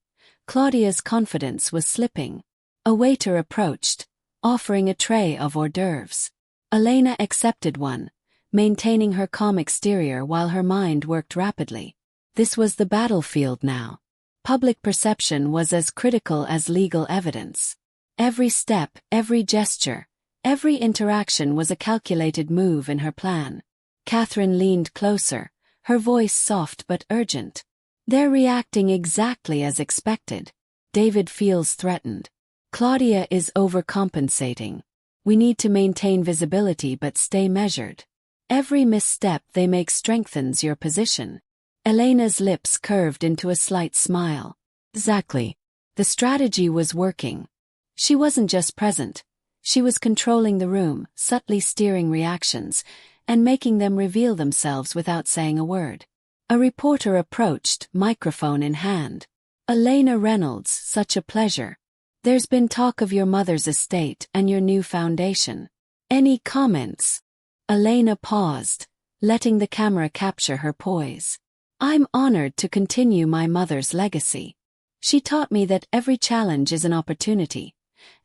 Claudia's confidence was slipping. A waiter approached, offering a tray of hors d'oeuvres. Elena accepted one, maintaining her calm exterior while her mind worked rapidly. This was the battlefield now. Public perception was as critical as legal evidence. Every step, every gesture, every interaction was a calculated move in her plan. Catherine leaned closer, her voice soft but urgent. "They're reacting exactly as expected. David feels threatened. Claudia is overcompensating. We need to maintain visibility but stay measured. Every misstep they make strengthens your position." Elena's lips curved into a slight smile. Exactly. The strategy was working. She wasn't just present. She was controlling the room, subtly steering reactions, and making them reveal themselves without saying a word. A reporter approached, microphone in hand. "Elena Reynolds, such a pleasure. There's been talk of your mother's estate and your new foundation. Any comments?" Elena paused, letting the camera capture her poise. "I'm honored to continue my mother's legacy. She taught me that every challenge is an opportunity,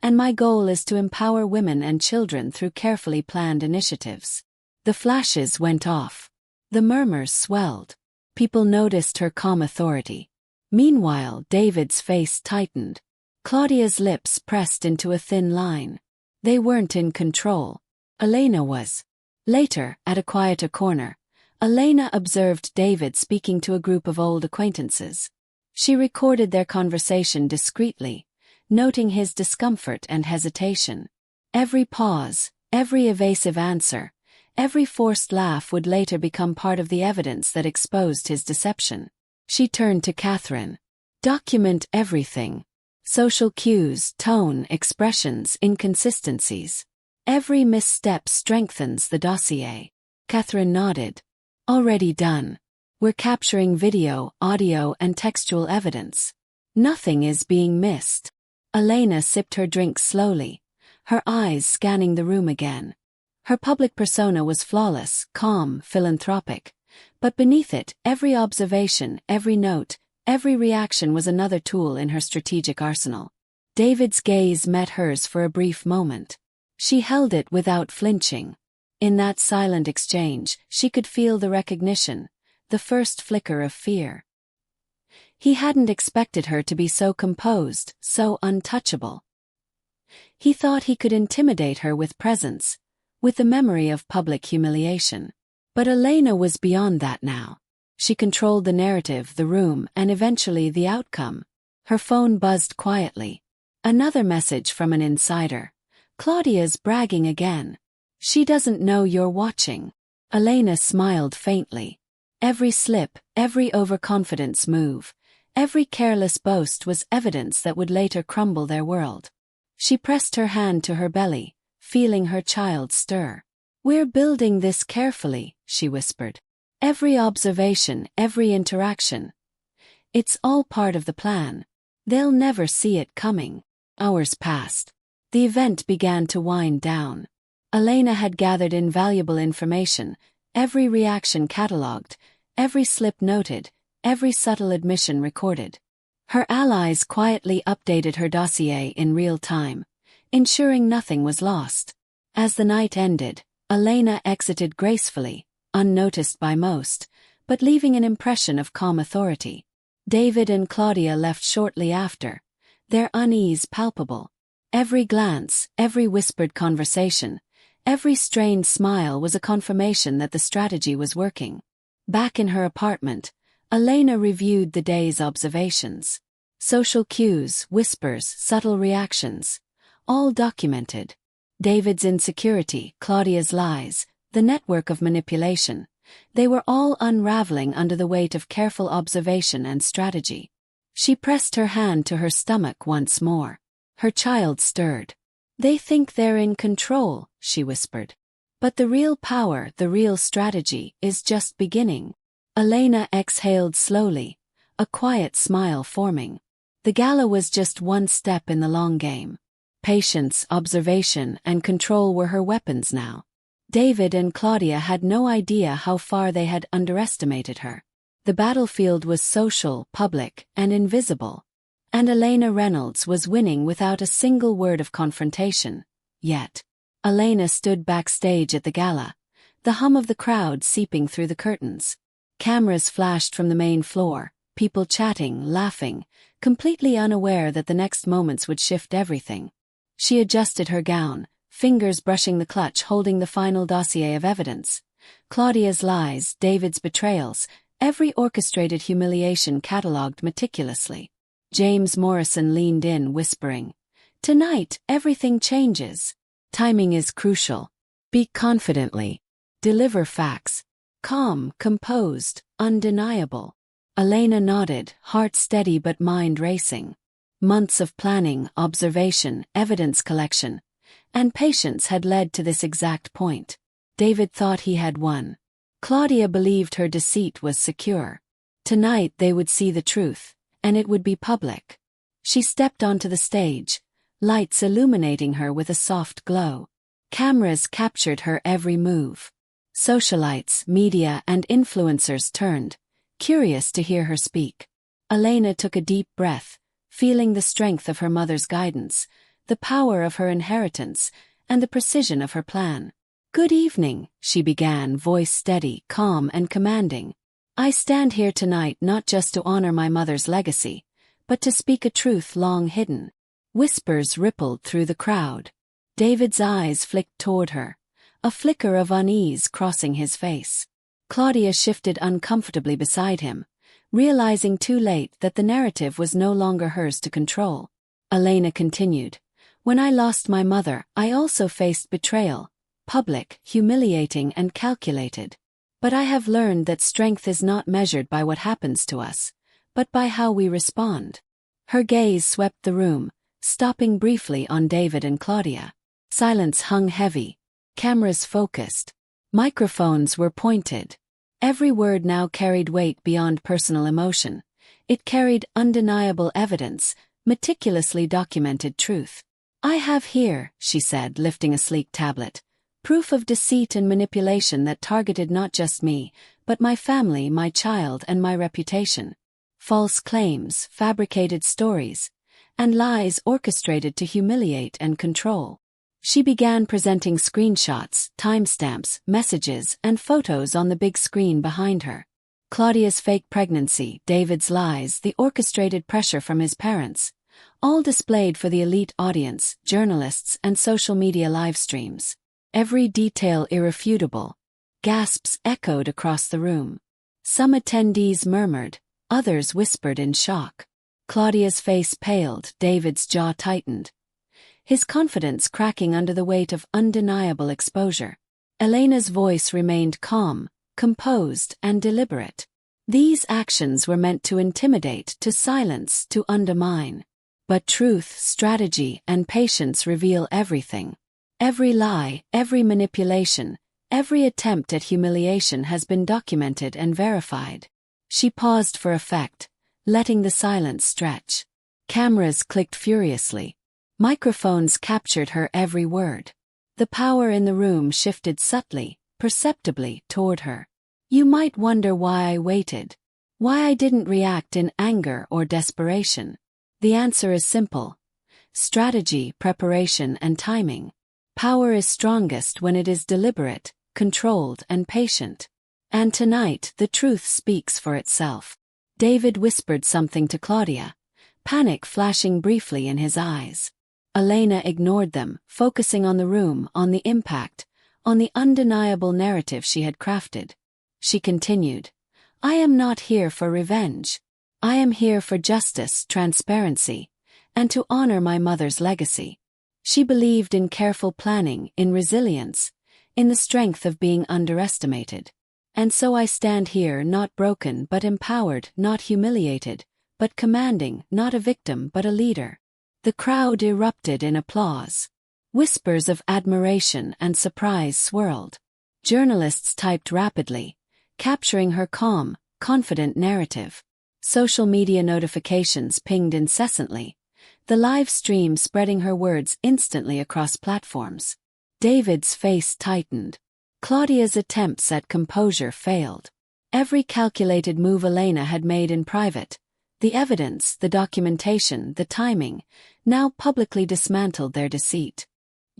and my goal is to empower women and children through carefully planned initiatives." The flashes went off. The murmurs swelled. People noticed her calm authority. Meanwhile, David's face tightened. Claudia's lips pressed into a thin line. They weren't in control. Elena was. Later, at a quieter corner, Elena observed David speaking to a group of old acquaintances. She recorded their conversation discreetly, noting his discomfort and hesitation. Every pause, every evasive answer, every forced laugh would later become part of the evidence that exposed his deception. She turned to Catherine. Document everything. Social cues, tone, expressions, inconsistencies. Every misstep strengthens the dossier. Catherine nodded. Already done. We're capturing video, audio, and textual evidence. Nothing is being missed. Elena sipped her drink slowly, her eyes scanning the room again. Her public persona was flawless, calm, philanthropic. But beneath it, every observation, every note, every reaction was another tool in her strategic arsenal. David's gaze met hers for a brief moment. She held it without flinching. In that silent exchange, she could feel the recognition, the first flicker of fear. He hadn't expected her to be so composed, so untouchable. He thought he could intimidate her with presence, with the memory of public humiliation. But Elena was beyond that now. She controlled the narrative, the room, and eventually the outcome. Her phone buzzed quietly. Another message from an insider. Claudia's bragging again. She doesn't know you're watching. Elena smiled faintly. Every slip, every overconfidence move, every careless boast was evidence that would later crumble their world. She pressed her hand to her belly, feeling her child stir. We're building this carefully, she whispered. Every observation, every interaction. It's all part of the plan. They'll never see it coming. Hours passed. The event began to wind down. Elena had gathered invaluable information, every reaction catalogued, every slip noted, every subtle admission recorded. Her allies quietly updated her dossier in real time, ensuring nothing was lost. As the night ended, Elena exited gracefully, unnoticed by most, but leaving an impression of calm authority. David and Claudia left shortly after, their unease palpable. Every glance, every whispered conversation, every strained smile was a confirmation that the strategy was working. Back in her apartment, Elena reviewed the day's observations. Social cues, whispers, subtle reactions, all documented. David's insecurity, Claudia's lies, the network of manipulation, they were all unraveling under the weight of careful observation and strategy. She pressed her hand to her stomach once more. Her child stirred. They think they're in control, she whispered. But the real power, the real strategy, is just beginning. Elena exhaled slowly, a quiet smile forming. The gala was just one step in the long game. Patience, observation, and control were her weapons now. David and Claudia had no idea how far they had underestimated her. The battlefield was social, public, and invisible. And Elena Reynolds was winning without a single word of confrontation. Yet, Elena stood backstage at the gala, the hum of the crowd seeping through the curtains. Cameras flashed from the main floor, people chatting, laughing, completely unaware that the next moments would shift everything. She adjusted her gown, fingers brushing the clutch holding the final dossier of evidence. Claudia's lies, David's betrayals, every orchestrated humiliation catalogued meticulously. James Morrison leaned in, whispering, "Tonight, everything changes. Timing is crucial. Speak confidently. Deliver facts. Calm, composed, undeniable." Elena nodded, heart steady but mind racing. Months of planning, observation, evidence collection, and patience had led to this exact point. David thought he had won. Claudia believed her deceit was secure. Tonight they would see the truth, and it would be public. She stepped onto the stage, lights illuminating her with a soft glow. Cameras captured her every move. Socialites, media, and influencers turned, curious to hear her speak. Elena took a deep breath, feeling the strength of her mother's guidance, the power of her inheritance, and the precision of her plan. "Good evening," she began, voice steady, calm, and commanding. "I stand here tonight not just to honor my mother's legacy, but to speak a truth long hidden." Whispers rippled through the crowd. David's eyes flicked toward her, a flicker of unease crossing his face. Claudia shifted uncomfortably beside him, realizing too late that the narrative was no longer hers to control. Elena continued, "When I lost my mother, I also faced betrayal, public, humiliating and calculated. But I have learned that strength is not measured by what happens to us, but by how we respond." Her gaze swept the room, stopping briefly on David and Claudia. Silence hung heavy, cameras focused, microphones were pointed. Every word now carried weight beyond personal emotion. It carried undeniable evidence, meticulously documented truth. "I have here," she said, lifting a sleek tablet, "proof of deceit and manipulation that targeted not just me, but my family, my child, and my reputation. False claims, fabricated stories, and lies orchestrated to humiliate and control." She began presenting screenshots, timestamps, messages, and photos on the big screen behind her. Claudia's fake pregnancy, David's lies, the orchestrated pressure from his parents, all displayed for the elite audience, journalists, and social media live streams. Every detail irrefutable. Gasps echoed across the room. Some attendees murmured, others whispered in shock. Claudia's face paled, David's jaw tightened, his confidence cracking under the weight of undeniable exposure. Elena's voice remained calm, composed, and deliberate. These actions were meant to intimidate, to silence, to undermine. But truth, strategy, and patience reveal everything. Every lie, every manipulation, every attempt at humiliation has been documented and verified. She paused for effect, letting the silence stretch. Cameras clicked furiously. Microphones captured her every word. The power in the room shifted subtly, perceptibly, toward her. "You might wonder why I waited. Why I didn't react in anger or desperation. The answer is simple. Strategy, preparation, and timing. Power is strongest when it is deliberate, controlled, and patient. And tonight, the truth speaks for itself." David whispered something to Claudia, panic flashing briefly in his eyes. Elena ignored them, focusing on the room, on the impact, on the undeniable narrative she had crafted. She continued, "I am not here for revenge. I am here for justice, transparency, and to honor my mother's legacy." She believed in careful planning, in resilience, in the strength of being underestimated. "And so I stand here, not broken but empowered, not humiliated, but commanding, not a victim but a leader." The crowd erupted in applause. Whispers of admiration and surprise swirled. Journalists typed rapidly, capturing her calm, confident narrative. Social media notifications pinged incessantly, the live stream spreading her words instantly across platforms. David's face tightened. Claudia's attempts at composure failed. Every calculated move Elena had made in private, the evidence, the documentation, the timing, now publicly dismantled their deceit.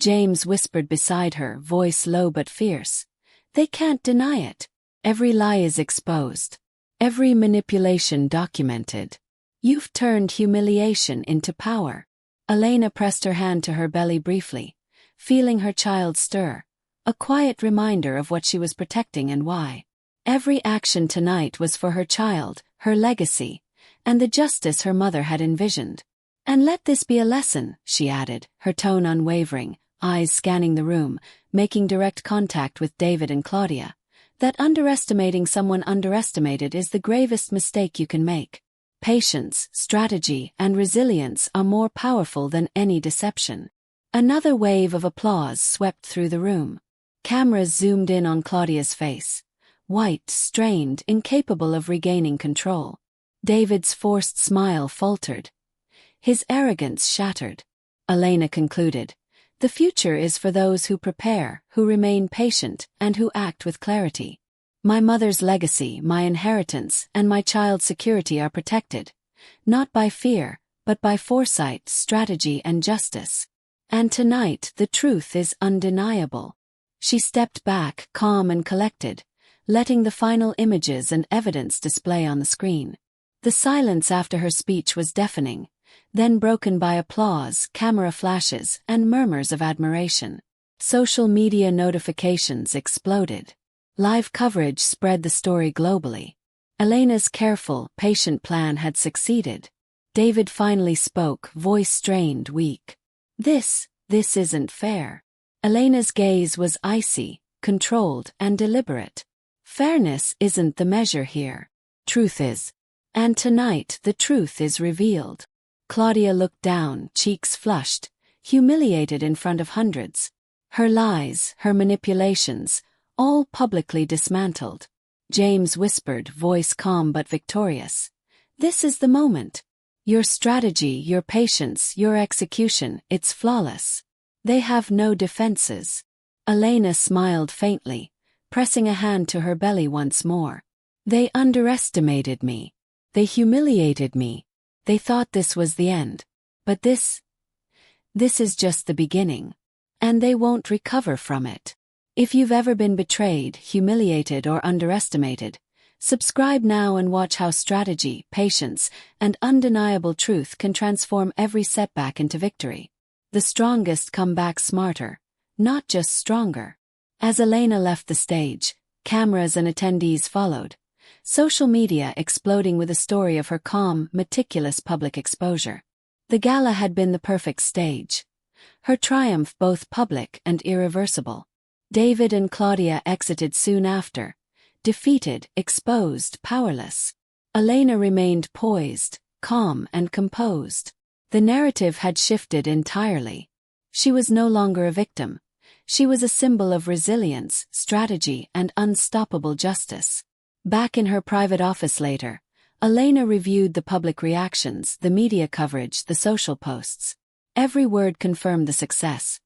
James whispered beside her, voice low but fierce, "They can't deny it. Every lie is exposed. Every manipulation documented. You've turned humiliation into power." Elena pressed her hand to her belly briefly, feeling her child stir, a quiet reminder of what she was protecting and why. Every action tonight was for her child, her legacy, and the justice her mother had envisioned. "And let this be a lesson," she added, her tone unwavering, eyes scanning the room, making direct contact with David and Claudia, "that underestimating someone underestimated is the gravest mistake you can make. Patience, strategy, and resilience are more powerful than any deception." Another wave of applause swept through the room. Cameras zoomed in on Claudia's face, white, strained, incapable of regaining control. David's forced smile faltered, his arrogance shattered. Elena concluded, "The future is for those who prepare, who remain patient, and who act with clarity. My mother's legacy, my inheritance, and my child's security are protected, not by fear, but by foresight, strategy, and justice. And tonight the truth is undeniable." She stepped back, calm and collected, letting the final images and evidence display on the screen. The silence after her speech was deafening, then broken by applause, camera flashes, and murmurs of admiration. Social media notifications exploded. Live coverage spread the story globally. Elena's careful, patient plan had succeeded. David finally spoke, voice strained, weak. This isn't fair. Elena's gaze was icy, controlled, and deliberate. Fairness isn't the measure here. Truth is. And tonight the truth is revealed. Claudia looked down, cheeks flushed, humiliated in front of hundreds. Her lies, her manipulations, all publicly dismantled. James whispered, voice calm but victorious. This is the moment. Your strategy, your patience, your execution, it's flawless. They have no defenses. Elena smiled faintly, pressing a hand to her belly once more. They underestimated me. They humiliated me. They thought this was the end. But this is just the beginning. And they won't recover from it. If you've ever been betrayed, humiliated, or underestimated, subscribe now and watch how strategy, patience, and undeniable truth can transform every setback into victory. The strongest come back smarter, not just stronger. As Elena left the stage, cameras and attendees followed, social media exploding with a story of her calm, meticulous public exposure. The gala had been the perfect stage. Her triumph both public and irreversible. David and Claudia exited soon after, defeated, exposed, powerless. Elena remained poised, calm, and composed. The narrative had shifted entirely. She was no longer a victim. She was a symbol of resilience, strategy, and unstoppable justice. Back in her private office later, Elena reviewed the public reactions, the media coverage, the social posts. Every word confirmed the success.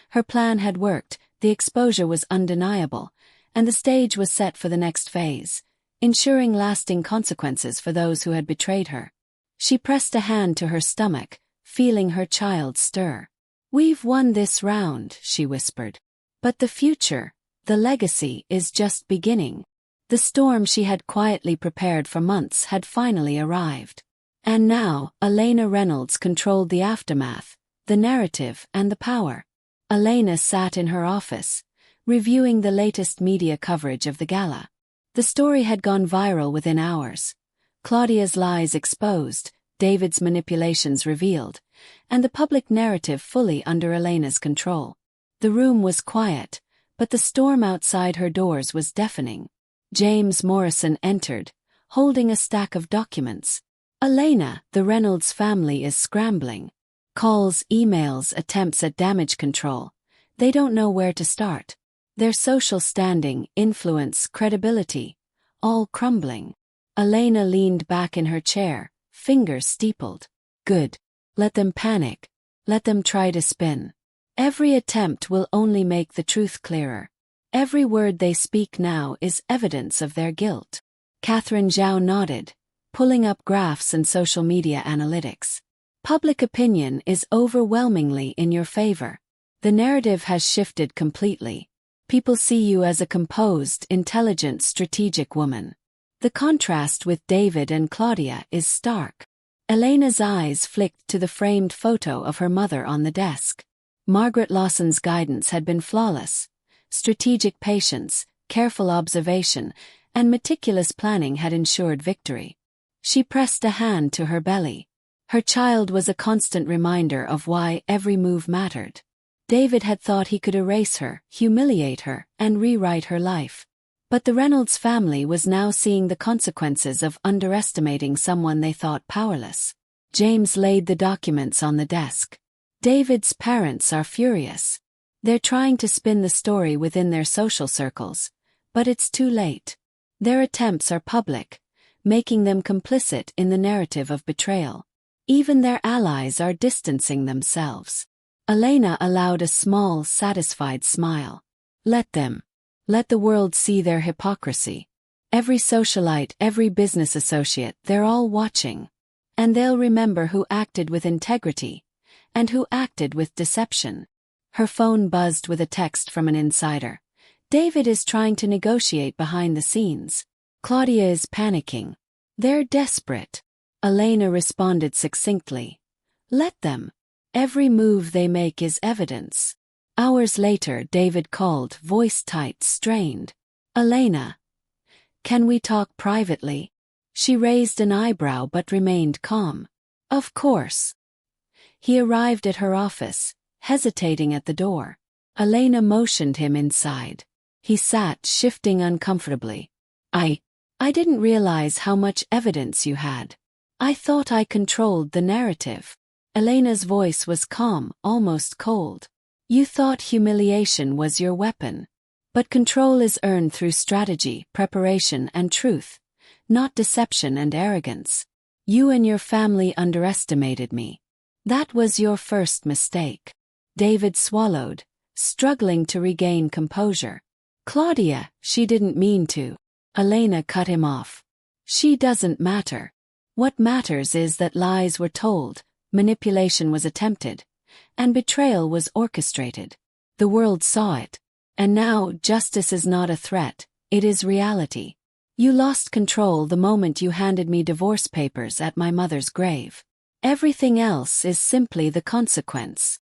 Her plan had worked, the exposure was undeniable, and the stage was set for the next phase, ensuring lasting consequences for those who had betrayed her. She pressed a hand to her stomach, feeling her child stir. "We've won this round," she whispered. "But the future, the legacy, is just beginning." The storm she had quietly prepared for months had finally arrived. And now, Elena Reynolds controlled the aftermath, the narrative, and the power. Elena sat in her office, reviewing the latest media coverage of the gala. The story had gone viral within hours. Claudia's lies exposed, David's manipulations revealed, and the public narrative fully under Elena's control. The room was quiet, but the storm outside her doors was deafening. James Morrison entered, holding a stack of documents. "Elena, the Reynolds family is scrambling. Calls, emails, attempts at damage control. They don't know where to start. Their social standing, influence, credibility, all crumbling." Elena leaned back in her chair, fingers steepled. "Good. Let them panic. Let them try to spin. Every attempt will only make the truth clearer. Every word they speak now is evidence of their guilt." Catherine Zhao nodded, pulling up graphs and social media analytics. "Public opinion is overwhelmingly in your favor. The narrative has shifted completely. People see you as a composed, intelligent, strategic woman. The contrast with David and Claudia is stark." Elena's eyes flicked to the framed photo of her mother on the desk. Margaret Lawson's guidance had been flawless. Strategic patience, careful observation, and meticulous planning had ensured victory. She pressed a hand to her belly. Her child was a constant reminder of why every move mattered. David had thought he could erase her, humiliate her, and rewrite her life. But the Reynolds family was now seeing the consequences of underestimating someone they thought powerless. James laid the documents on the desk. "David's parents are furious. They're trying to spin the story within their social circles, but it's too late. Their attempts are public, making them complicit in the narrative of betrayal. Even their allies are distancing themselves." Elena allowed a small, satisfied smile. "Let them. Let the world see their hypocrisy. Every socialite, every business associate, they're all watching. And they'll remember who acted with integrity, and who acted with deception." Her phone buzzed with a text from an insider. "David is trying to negotiate behind the scenes. Claudia is panicking. They're desperate." Elena responded succinctly. "Let them. Every move they make is evidence." Hours later, David called, voice tight, strained. "Elena, can we talk privately?" She raised an eyebrow but remained calm. Of course. He arrived at her office, hesitating at the door. Elena motioned him inside. He sat, shifting uncomfortably. I didn't realize how much evidence you had. I thought I controlled the narrative. Elena's voice was calm, almost cold. You thought humiliation was your weapon. But control is earned through strategy, preparation, and truth, not deception and arrogance. You and your family underestimated me. That was your first mistake. David swallowed, struggling to regain composure. Claudia, she didn't mean to. Elena cut him off. She doesn't matter. What matters is that lies were told, manipulation was attempted, and betrayal was orchestrated. The world saw it. And now, justice is not a threat, it is reality. You lost control the moment you handed me divorce papers at my mother's grave. Everything else is simply the consequence.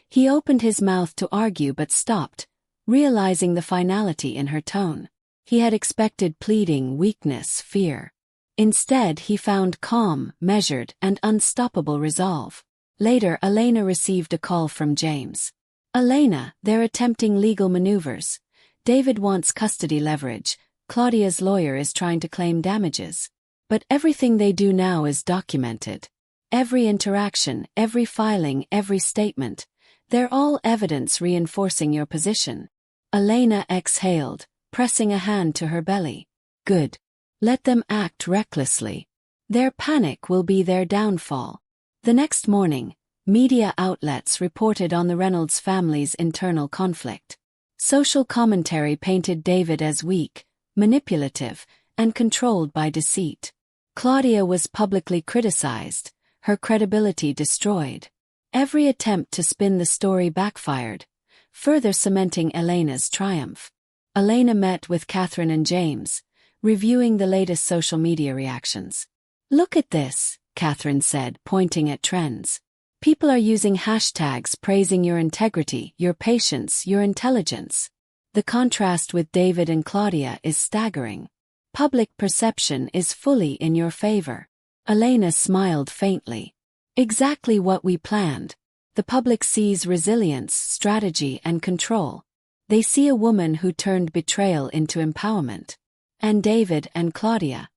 He opened his mouth to argue but stopped, realizing the finality in her tone. He had expected pleading, weakness, fear. Instead, he found calm, measured, and unstoppable resolve. Later, Elena received a call from James. Elena, they're attempting legal maneuvers. David wants custody leverage. Claudia's lawyer is trying to claim damages. But everything they do now is documented. Every interaction, every filing, every statement. They're all evidence reinforcing your position. Elena exhaled, pressing a hand to her belly. Good. Let them act recklessly. Their panic will be their downfall. The next morning, media outlets reported on the Reynolds family's internal conflict. Social commentary painted David as weak, manipulative, and controlled by deceit. Claudia was publicly criticized, her credibility destroyed. Every attempt to spin the story backfired, further cementing Elena's triumph. Elena met with Catherine and James, reviewing the latest social media reactions. Look at this, Catherine said, pointing at trends. People are using hashtags praising your integrity, your patience, your intelligence. The contrast with David and Claudia is staggering. Public perception is fully in your favor. Elena smiled faintly. Exactly what we planned. The public sees resilience, strategy, and control. They see a woman who turned betrayal into empowerment. And David and Claudia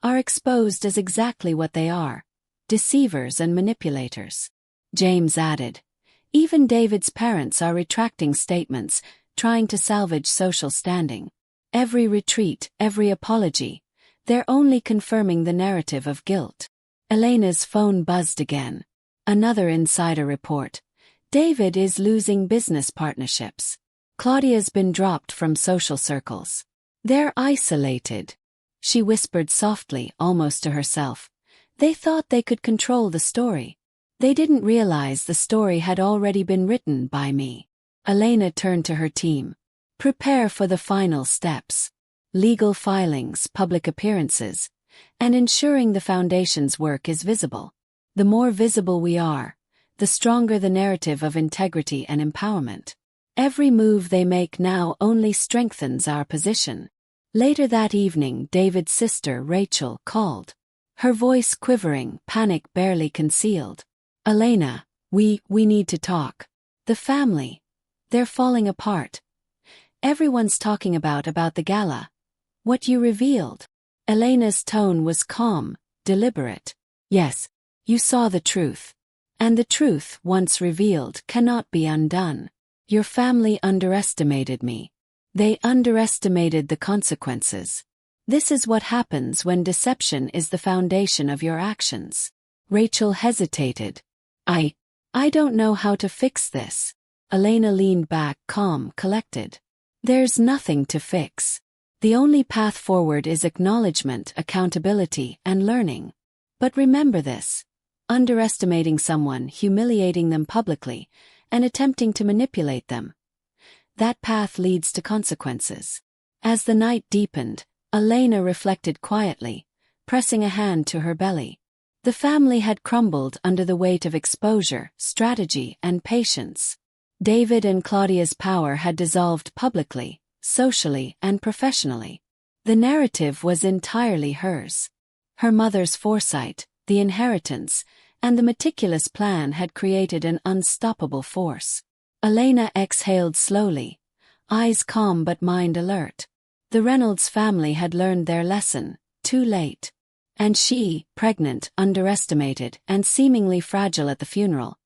are exposed as exactly what they are, deceivers and manipulators. James added, even David's parents are retracting statements, trying to salvage social standing. Every retreat, every apology, they're only confirming the narrative of guilt. Elena's phone buzzed again. Another insider report. David is losing business partnerships. Claudia's been dropped from social circles. They're isolated. She whispered softly, almost to herself. They thought they could control the story. They didn't realize the story had already been written by me. Elena turned to her team. Prepare for the final steps. Legal filings, public appearances, and ensuring the foundation's work is visible. The more visible we are, the stronger the narrative of integrity and empowerment. Every move they make now only strengthens our position. Later that evening, David's sister, Rachel, called. Her voice quivering, panic barely concealed. Elena, we need to talk. The family. They're falling apart. Everyone's talking about the gala. What you revealed. Elena's tone was calm, deliberate. Yes, you saw the truth. And the truth, once revealed, cannot be undone. Your family underestimated me. They underestimated the consequences. This is what happens when deception is the foundation of your actions. Rachel hesitated. I don't know how to fix this. Elena leaned back, calm, collected. There's nothing to fix. The only path forward is acknowledgement, accountability, and learning. But remember this. Underestimating someone, humiliating them publicly, and attempting to manipulate them. That path leads to consequences. As the night deepened, Elena reflected quietly, pressing a hand to her belly. The family had crumbled under the weight of exposure, strategy, and patience. David and Claudia's power had dissolved publicly, socially, and professionally. The narrative was entirely hers. Her mother's foresight, the inheritance, and the meticulous plan had created an unstoppable force. Elena exhaled slowly, eyes calm but mind alert. The Reynolds family had learned their lesson, too late. And she, pregnant, underestimated, and seemingly fragile at the funeral,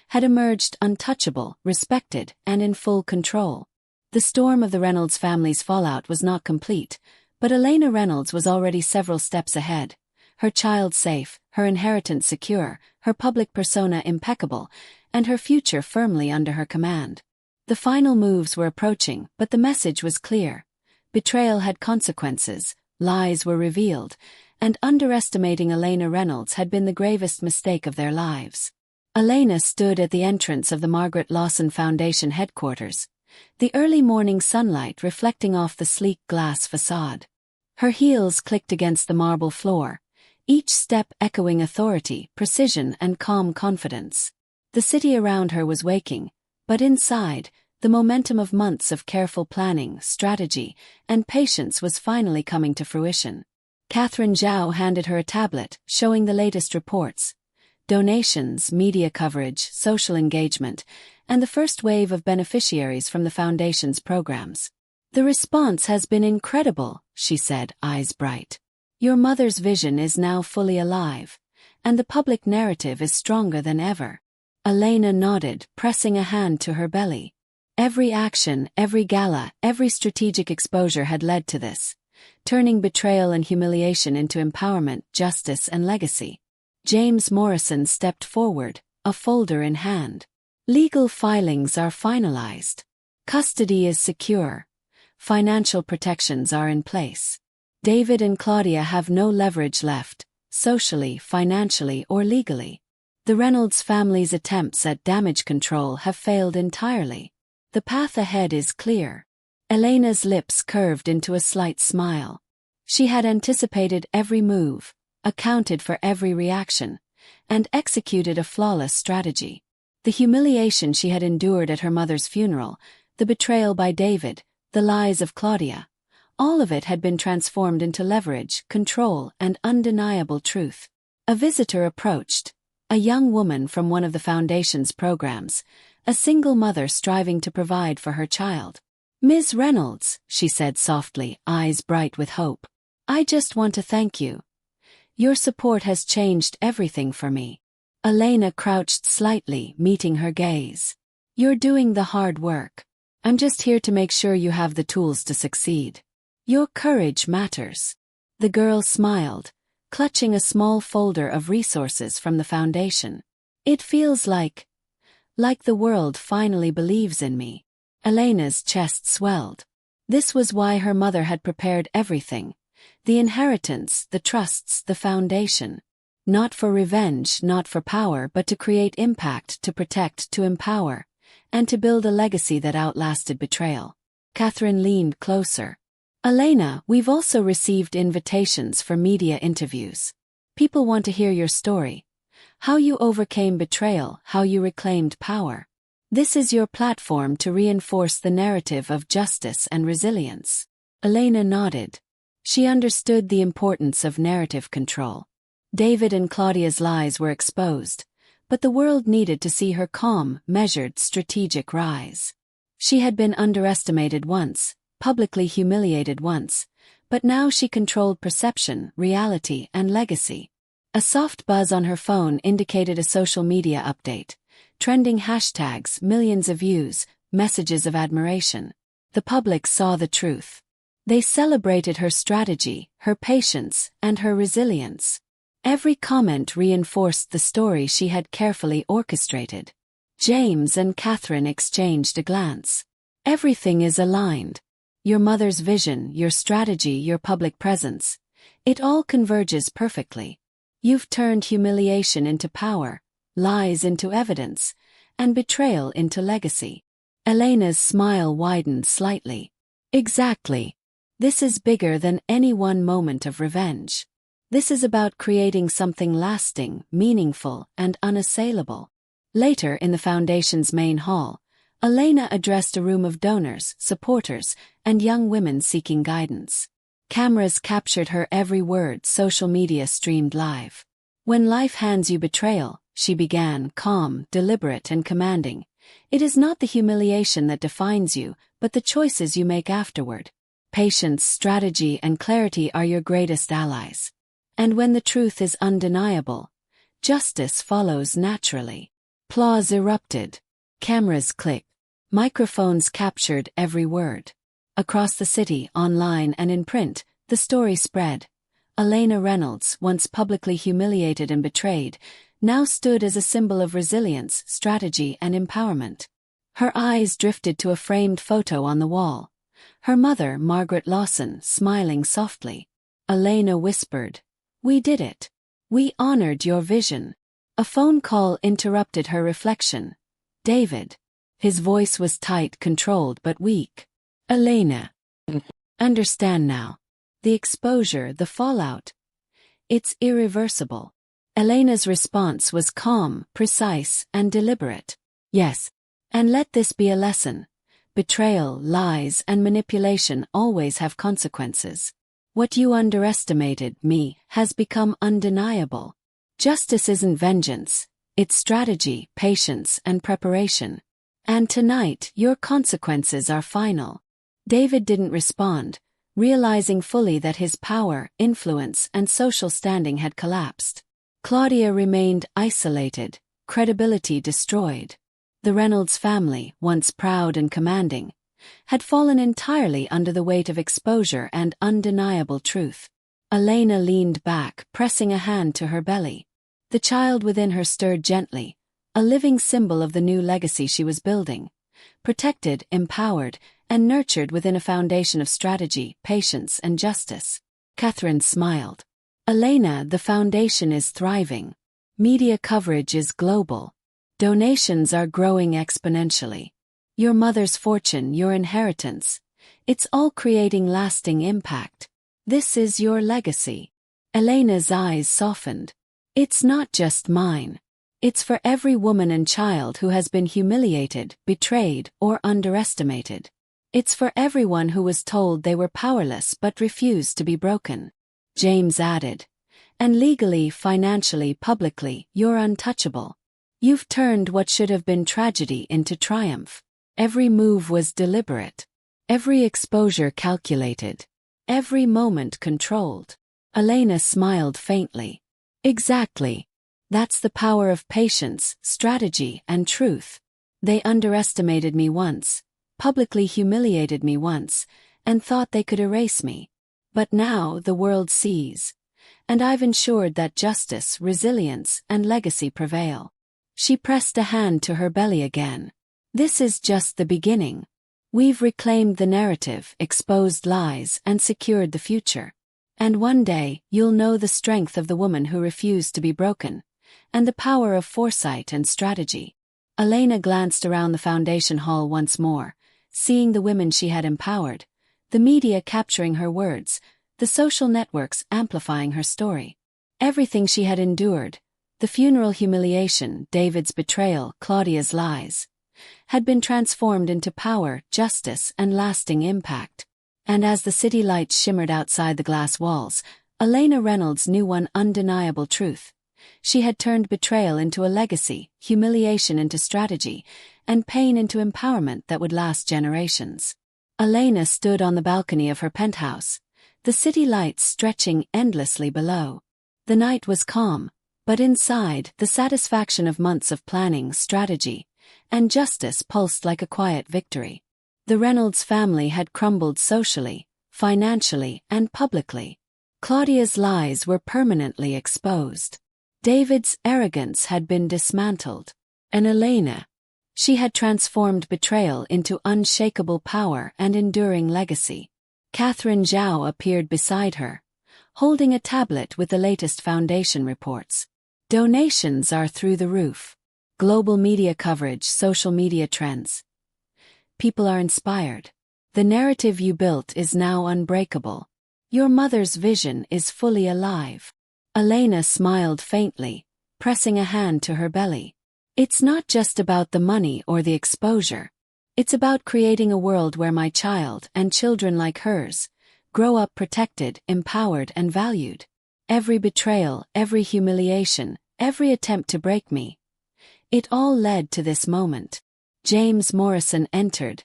had emerged untouchable, respected, and in full control. The storm of the Reynolds family's fallout was not complete, but Elena Reynolds was already several steps ahead. Her child safe, her inheritance secure, her public persona impeccable, and her future firmly under her command. The final moves were approaching, but the message was clear. Betrayal had consequences, lies were revealed, and underestimating Elena Reynolds had been the gravest mistake of their lives. Elena stood at the entrance of the Margaret Lawson Foundation headquarters, the early morning sunlight reflecting off the sleek glass facade. Her heels clicked against the marble floor, each step echoing authority, precision, and calm confidence. The city around her was waking, but inside, the momentum of months of careful planning, strategy, and patience was finally coming to fruition. Catherine Zhao handed her a tablet, showing the latest reports. Donations, media coverage, social engagement, and the first wave of beneficiaries from the Foundation's programs. "The response has been incredible," she said, eyes bright. "Your mother's vision is now fully alive, and the public narrative is stronger than ever." Elena nodded, pressing a hand to her belly. Every action, every gala, every strategic exposure had led to this, turning betrayal and humiliation into empowerment, justice, and legacy. James Morrison stepped forward, a folder in hand. "Legal filings are finalized. Custody is secure. Financial protections are in place. David and Claudia have no leverage left, socially, financially, or legally. The Reynolds family's attempts at damage control have failed entirely. The path ahead is clear." Elena's lips curved into a slight smile. She had anticipated every move, accounted for every reaction, and executed a flawless strategy. The humiliation she had endured at her mother's funeral, the betrayal by David, the lies of Claudia, all of it had been transformed into leverage, control, and undeniable truth. A visitor approached, a young woman from one of the Foundation's programs, a single mother striving to provide for her child. "Ms. Reynolds," she said softly, eyes bright with hope, "I just want to thank you. Your support has changed everything for me." Elena crouched slightly, meeting her gaze. "You're doing the hard work. I'm just here to make sure you have the tools to succeed. Your courage matters." The girl smiled, clutching a small folder of resources from the Foundation. "It feels like the world finally believes in me." Elena's chest swelled. This was why her mother had prepared everything. The inheritance, the trusts, the Foundation. Not for revenge, not for power, but to create impact, to protect, to empower, and to build a legacy that outlasted betrayal. Catherine leaned closer. "Elena, we've also received invitations for media interviews. People want to hear your story. How you overcame betrayal, how you reclaimed power. This is your platform to reinforce the narrative of justice and resilience." Elena nodded. She understood the importance of narrative control. David and Claudia's lies were exposed, but the world needed to see her calm, measured, strategic rise. She had been underestimated once, publicly humiliated once, but now she controlled perception, reality, and legacy. A soft buzz on her phone indicated a social media update. Trending hashtags, millions of views, messages of admiration. The public saw the truth. They celebrated her strategy, her patience, and her resilience. Every comment reinforced the story she had carefully orchestrated. James and Catherine exchanged a glance. "Everything is aligned. Your mother's vision, your strategy, your public presence. It all converges perfectly. You've turned humiliation into power, lies into evidence, and betrayal into legacy." Elena's smile widened slightly. "Exactly. This is bigger than any one moment of revenge. This is about creating something lasting, meaningful, and unassailable." Later in the Foundation's main hall, Elena addressed a room of donors, supporters, and young women seeking guidance. Cameras captured her every word, social media streamed live. When life hands you betrayal, she began, calm, deliberate and commanding. It is not the humiliation that defines you, but the choices you make afterward. Patience, strategy and clarity are your greatest allies. And when the truth is undeniable, justice follows naturally. Applause erupted. Cameras clicked. Microphones captured every word. Across the city, online and in print, the story spread. Elena Reynolds, once publicly humiliated and betrayed, now stood as a symbol of resilience, strategy and empowerment. Her eyes drifted to a framed photo on the wall. Her mother, Margaret Lawson, smiling softly. Elena whispered, "We did it. We honored your vision." A phone call interrupted her reflection. David. His voice was tight, controlled but weak. "Elena. Understand now. The exposure, the fallout. It's irreversible." Elena's response was calm, precise, and deliberate. "Yes. And let this be a lesson. Betrayal, lies, and manipulation always have consequences. What you underestimated, me, has become undeniable. Justice isn't vengeance. It's strategy, patience, and preparation. And tonight, your consequences are final." David didn't respond, realizing fully that his power, influence, and social standing had collapsed. Claudia remained isolated, credibility destroyed. The Reynolds family, once proud and commanding, had fallen entirely under the weight of exposure and undeniable truth. Elena leaned back, pressing a hand to her belly. The child within her stirred gently, a living symbol of the new legacy she was building. Protected, empowered, and nurtured within a foundation of strategy, patience, and justice. Catherine smiled. "Elena, the foundation is thriving. Media coverage is global. Donations are growing exponentially. Your mother's fortune, your inheritance. It's all creating lasting impact. This is your legacy." Elena's eyes softened. "It's not just mine. It's for every woman and child who has been humiliated, betrayed, or underestimated. It's for everyone who was told they were powerless but refused to be broken." James added, "And legally, financially, publicly, you're untouchable. You've turned what should have been tragedy into triumph. Every move was deliberate. Every exposure calculated. Every moment controlled." Elena smiled faintly. "Exactly. That's the power of patience, strategy, and truth. They underestimated me once, publicly humiliated me once, and thought they could erase me. But now the world sees. And I've ensured that justice, resilience, and legacy prevail." She pressed a hand to her belly again. "This is just the beginning. We've reclaimed the narrative, exposed lies, and secured the future. And one day, you'll know the strength of the woman who refused to be broken, and the power of foresight and strategy." Elena glanced around the foundation hall once more, seeing the women she had empowered, the media capturing her words, the social networks amplifying her story. Everything she had endured, the funeral humiliation, David's betrayal, Claudia's lies, had been transformed into power, justice, and lasting impact. And as the city lights shimmered outside the glass walls, Elena Reynolds knew one undeniable truth. She had turned betrayal into a legacy, humiliation into strategy, and pain into empowerment that would last generations. Elena stood on the balcony of her penthouse, the city lights stretching endlessly below. The night was calm, but inside, the satisfaction of months of planning, strategy, and justice pulsed like a quiet victory. The Reynolds family had crumbled socially, financially, and publicly. Claudia's lies were permanently exposed. David's arrogance had been dismantled. And Elena, she had transformed betrayal into unshakable power and enduring legacy. Catherine Zhao appeared beside her, holding a tablet with the latest foundation reports. Donations are through the roof. Global media coverage, social media trends. People are inspired. The narrative you built is now unbreakable. Your mother's vision is fully alive. Elena smiled faintly, pressing a hand to her belly. "It's not just about the money or the exposure. It's about creating a world where my child and children like hers grow up protected, empowered, and valued. Every betrayal, every humiliation, every attempt to break me. It all led to this moment. James Morrison entered,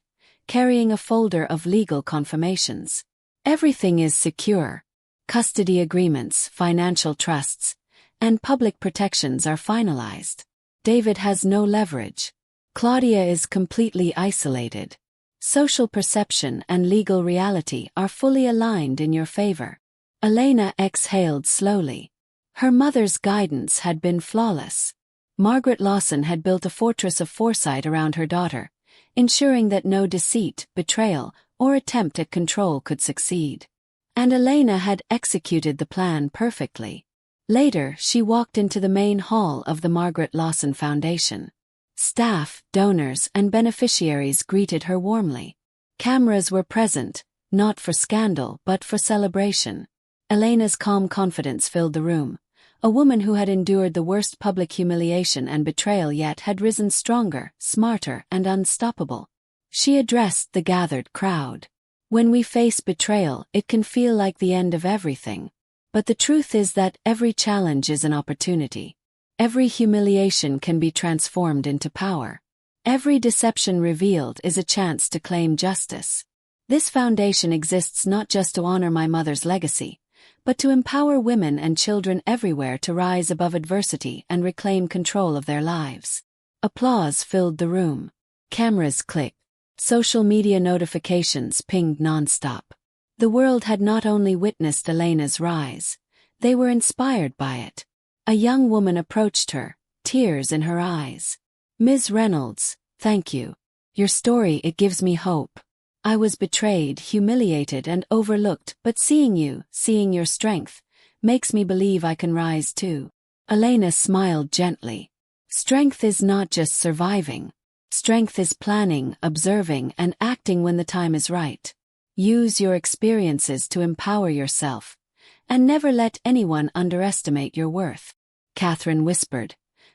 carrying a folder of legal confirmations. Everything is secure. Custody agreements, financial trusts, and public protections are finalized. David has no leverage. Claudia is completely isolated. Social perception and legal reality are fully aligned in your favor. Elena exhaled slowly. Her mother's guidance had been flawless. Margaret Lawson had built a fortress of foresight around her daughter, ensuring that no deceit, betrayal, or attempt at control could succeed. And Elena had executed the plan perfectly. Later, she walked into the main hall of the Margaret Lawson Foundation. Staff, donors, and beneficiaries greeted her warmly. Cameras were present, not for scandal but for celebration. Elena's calm confidence filled the room. A woman who had endured the worst public humiliation and betrayal yet had risen stronger, smarter, and unstoppable. She addressed the gathered crowd. When we face betrayal, it can feel like the end of everything. But the truth is that every challenge is an opportunity. Every humiliation can be transformed into power. Every deception revealed is a chance to claim justice. This foundation exists not just to honor my mother's legacy, but to empower women and children everywhere to rise above adversity and reclaim control of their lives. Applause filled the room. Cameras clicked. Social media notifications pinged nonstop. The world had not only witnessed Elena's rise, they were inspired by it. A young woman approached her, tears in her eyes. "Ms. Reynolds, thank you. Your story, it gives me hope. I was betrayed, humiliated, and overlooked, but seeing your strength, makes me believe I can rise too." Elena smiled gently. Strength is not just surviving. Strength is planning, observing, and acting when the time is right. Use your experiences to empower yourself, and never let anyone underestimate your worth. Catherine whispered.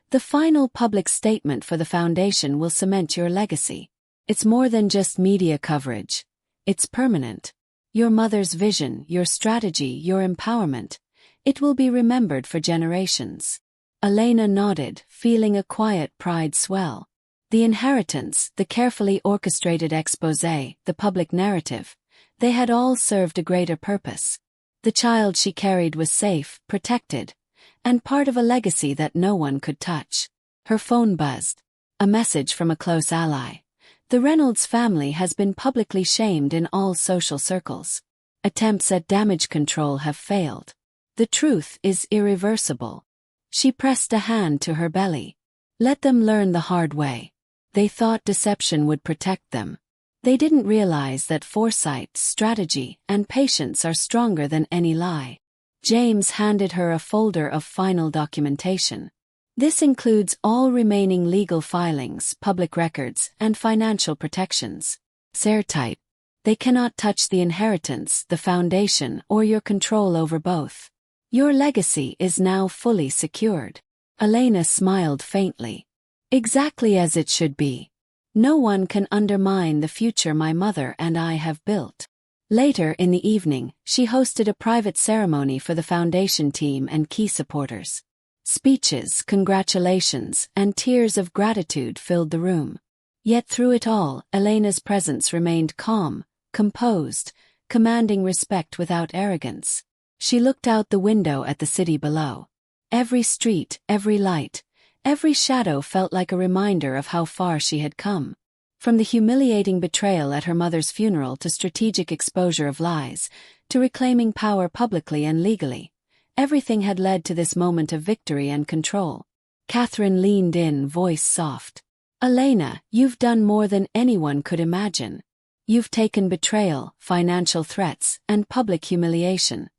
The final public statement for the foundation will cement your legacy. It's more than just media coverage. It's permanent. Your mother's vision, your strategy, your empowerment. It will be remembered for generations. Elena nodded, feeling a quiet pride swell. The inheritance, the carefully orchestrated exposé, the public narrative, they had all served a greater purpose. The child she carried was safe, protected, and part of a legacy that no one could touch. Her phone buzzed. A message from a close ally. The Reynolds family has been publicly shamed in all social circles. Attempts at damage control have failed. The truth is irreversible. She pressed a hand to her belly. Let them learn the hard way. They thought deception would protect them. They didn't realize that foresight, strategy, and patience are stronger than any lie. James handed her a folder of final documentation. This includes all remaining legal filings, public records, and financial protections. Airtight. They cannot touch the inheritance, the foundation, or your control over both. Your legacy is now fully secured. Elena smiled faintly. Exactly as it should be. No one can undermine the future my mother and I have built. Later in the evening, she hosted a private ceremony for the foundation team and key supporters. Speeches, congratulations, and tears of gratitude filled the room. Yet through it all, Elena's presence remained calm, composed, commanding respect without arrogance. She looked out the window at the city below. Every street, every light, every shadow felt like a reminder of how far she had come. From the humiliating betrayal at her mother's funeral to strategic exposure of lies, to reclaiming power publicly and legally, everything had led to this moment of victory and control. Catherine leaned in, voice soft. Elena, you've done more than anyone could imagine. You've taken betrayal, financial threats, and public humiliation,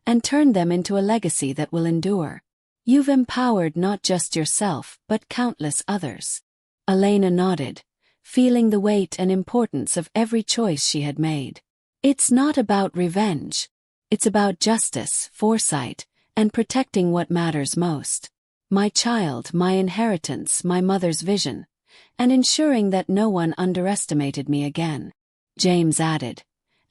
and turned them into a legacy that will endure. You've empowered not just yourself, but countless others. Elena nodded, feeling the weight and importance of every choice she had made. It's not about revenge. It's about justice, foresight, and protecting what matters most. My child, my inheritance, my mother's vision, and ensuring that no one underestimated me again. James added,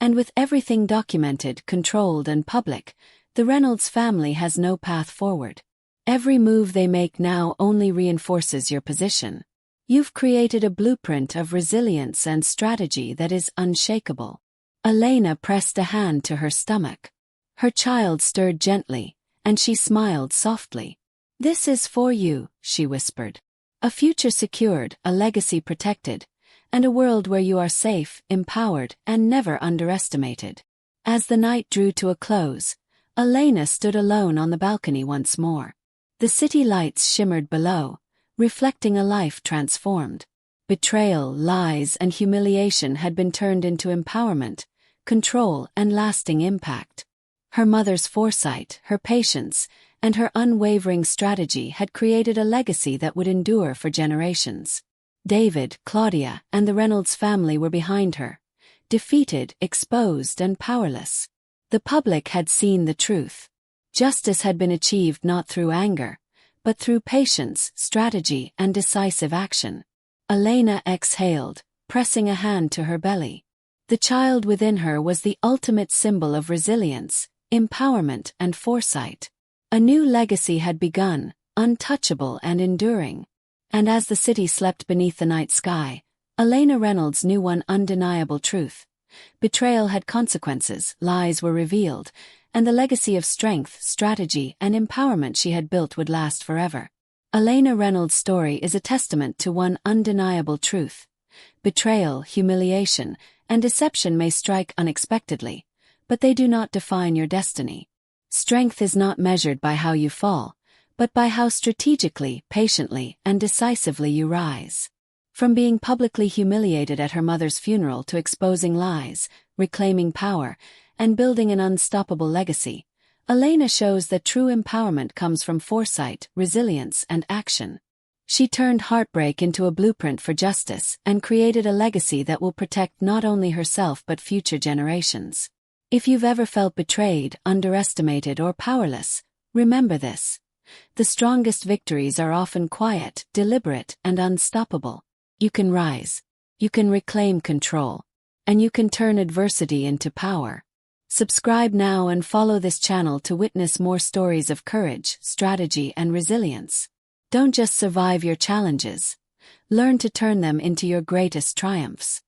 And with everything documented, controlled, and public, the Reynolds family has no path forward. Every move they make now only reinforces your position. You've created a blueprint of resilience and strategy that is unshakable. Elena pressed a hand to her stomach. Her child stirred gently, and she smiled softly. "This is for you," she whispered. "A future secured, a legacy protected, and a world where you are safe, empowered, and never underestimated." As the night drew to a close, Elena stood alone on the balcony once more. The city lights shimmered below, reflecting a life transformed. Betrayal, lies, and humiliation had been turned into empowerment, control, and lasting impact. Her mother's foresight, her patience, and her unwavering strategy had created a legacy that would endure for generations. David, Claudia, and the Reynolds family were behind her, defeated, exposed, and powerless. The public had seen the truth. Justice had been achieved not through anger, but through patience, strategy, and decisive action. Elena exhaled, pressing a hand to her belly. The child within her was the ultimate symbol of resilience, empowerment, and foresight. A new legacy had begun, untouchable and enduring. And as the city slept beneath the night sky, Elena Reynolds knew one undeniable truth. Betrayal had consequences, lies were revealed, and the legacy of strength, strategy, and empowerment she had built would last forever. Elena Reynolds' story is a testament to one undeniable truth. Betrayal, humiliation, and deception may strike unexpectedly, but they do not define your destiny. Strength is not measured by how you fall, but by how strategically, patiently, and decisively you rise. From being publicly humiliated at her mother's funeral to exposing lies, reclaiming power, and building an unstoppable legacy, Elena shows that true empowerment comes from foresight, resilience, and action. She turned heartbreak into a blueprint for justice and created a legacy that will protect not only herself but future generations. If you've ever felt betrayed, underestimated, or powerless, remember this. The strongest victories are often quiet, deliberate, and unstoppable. You can rise. You can reclaim control. And you can turn adversity into power. Subscribe now and follow this channel to witness more stories of courage, strategy, and resilience. Don't just survive your challenges. Learn to turn them into your greatest triumphs.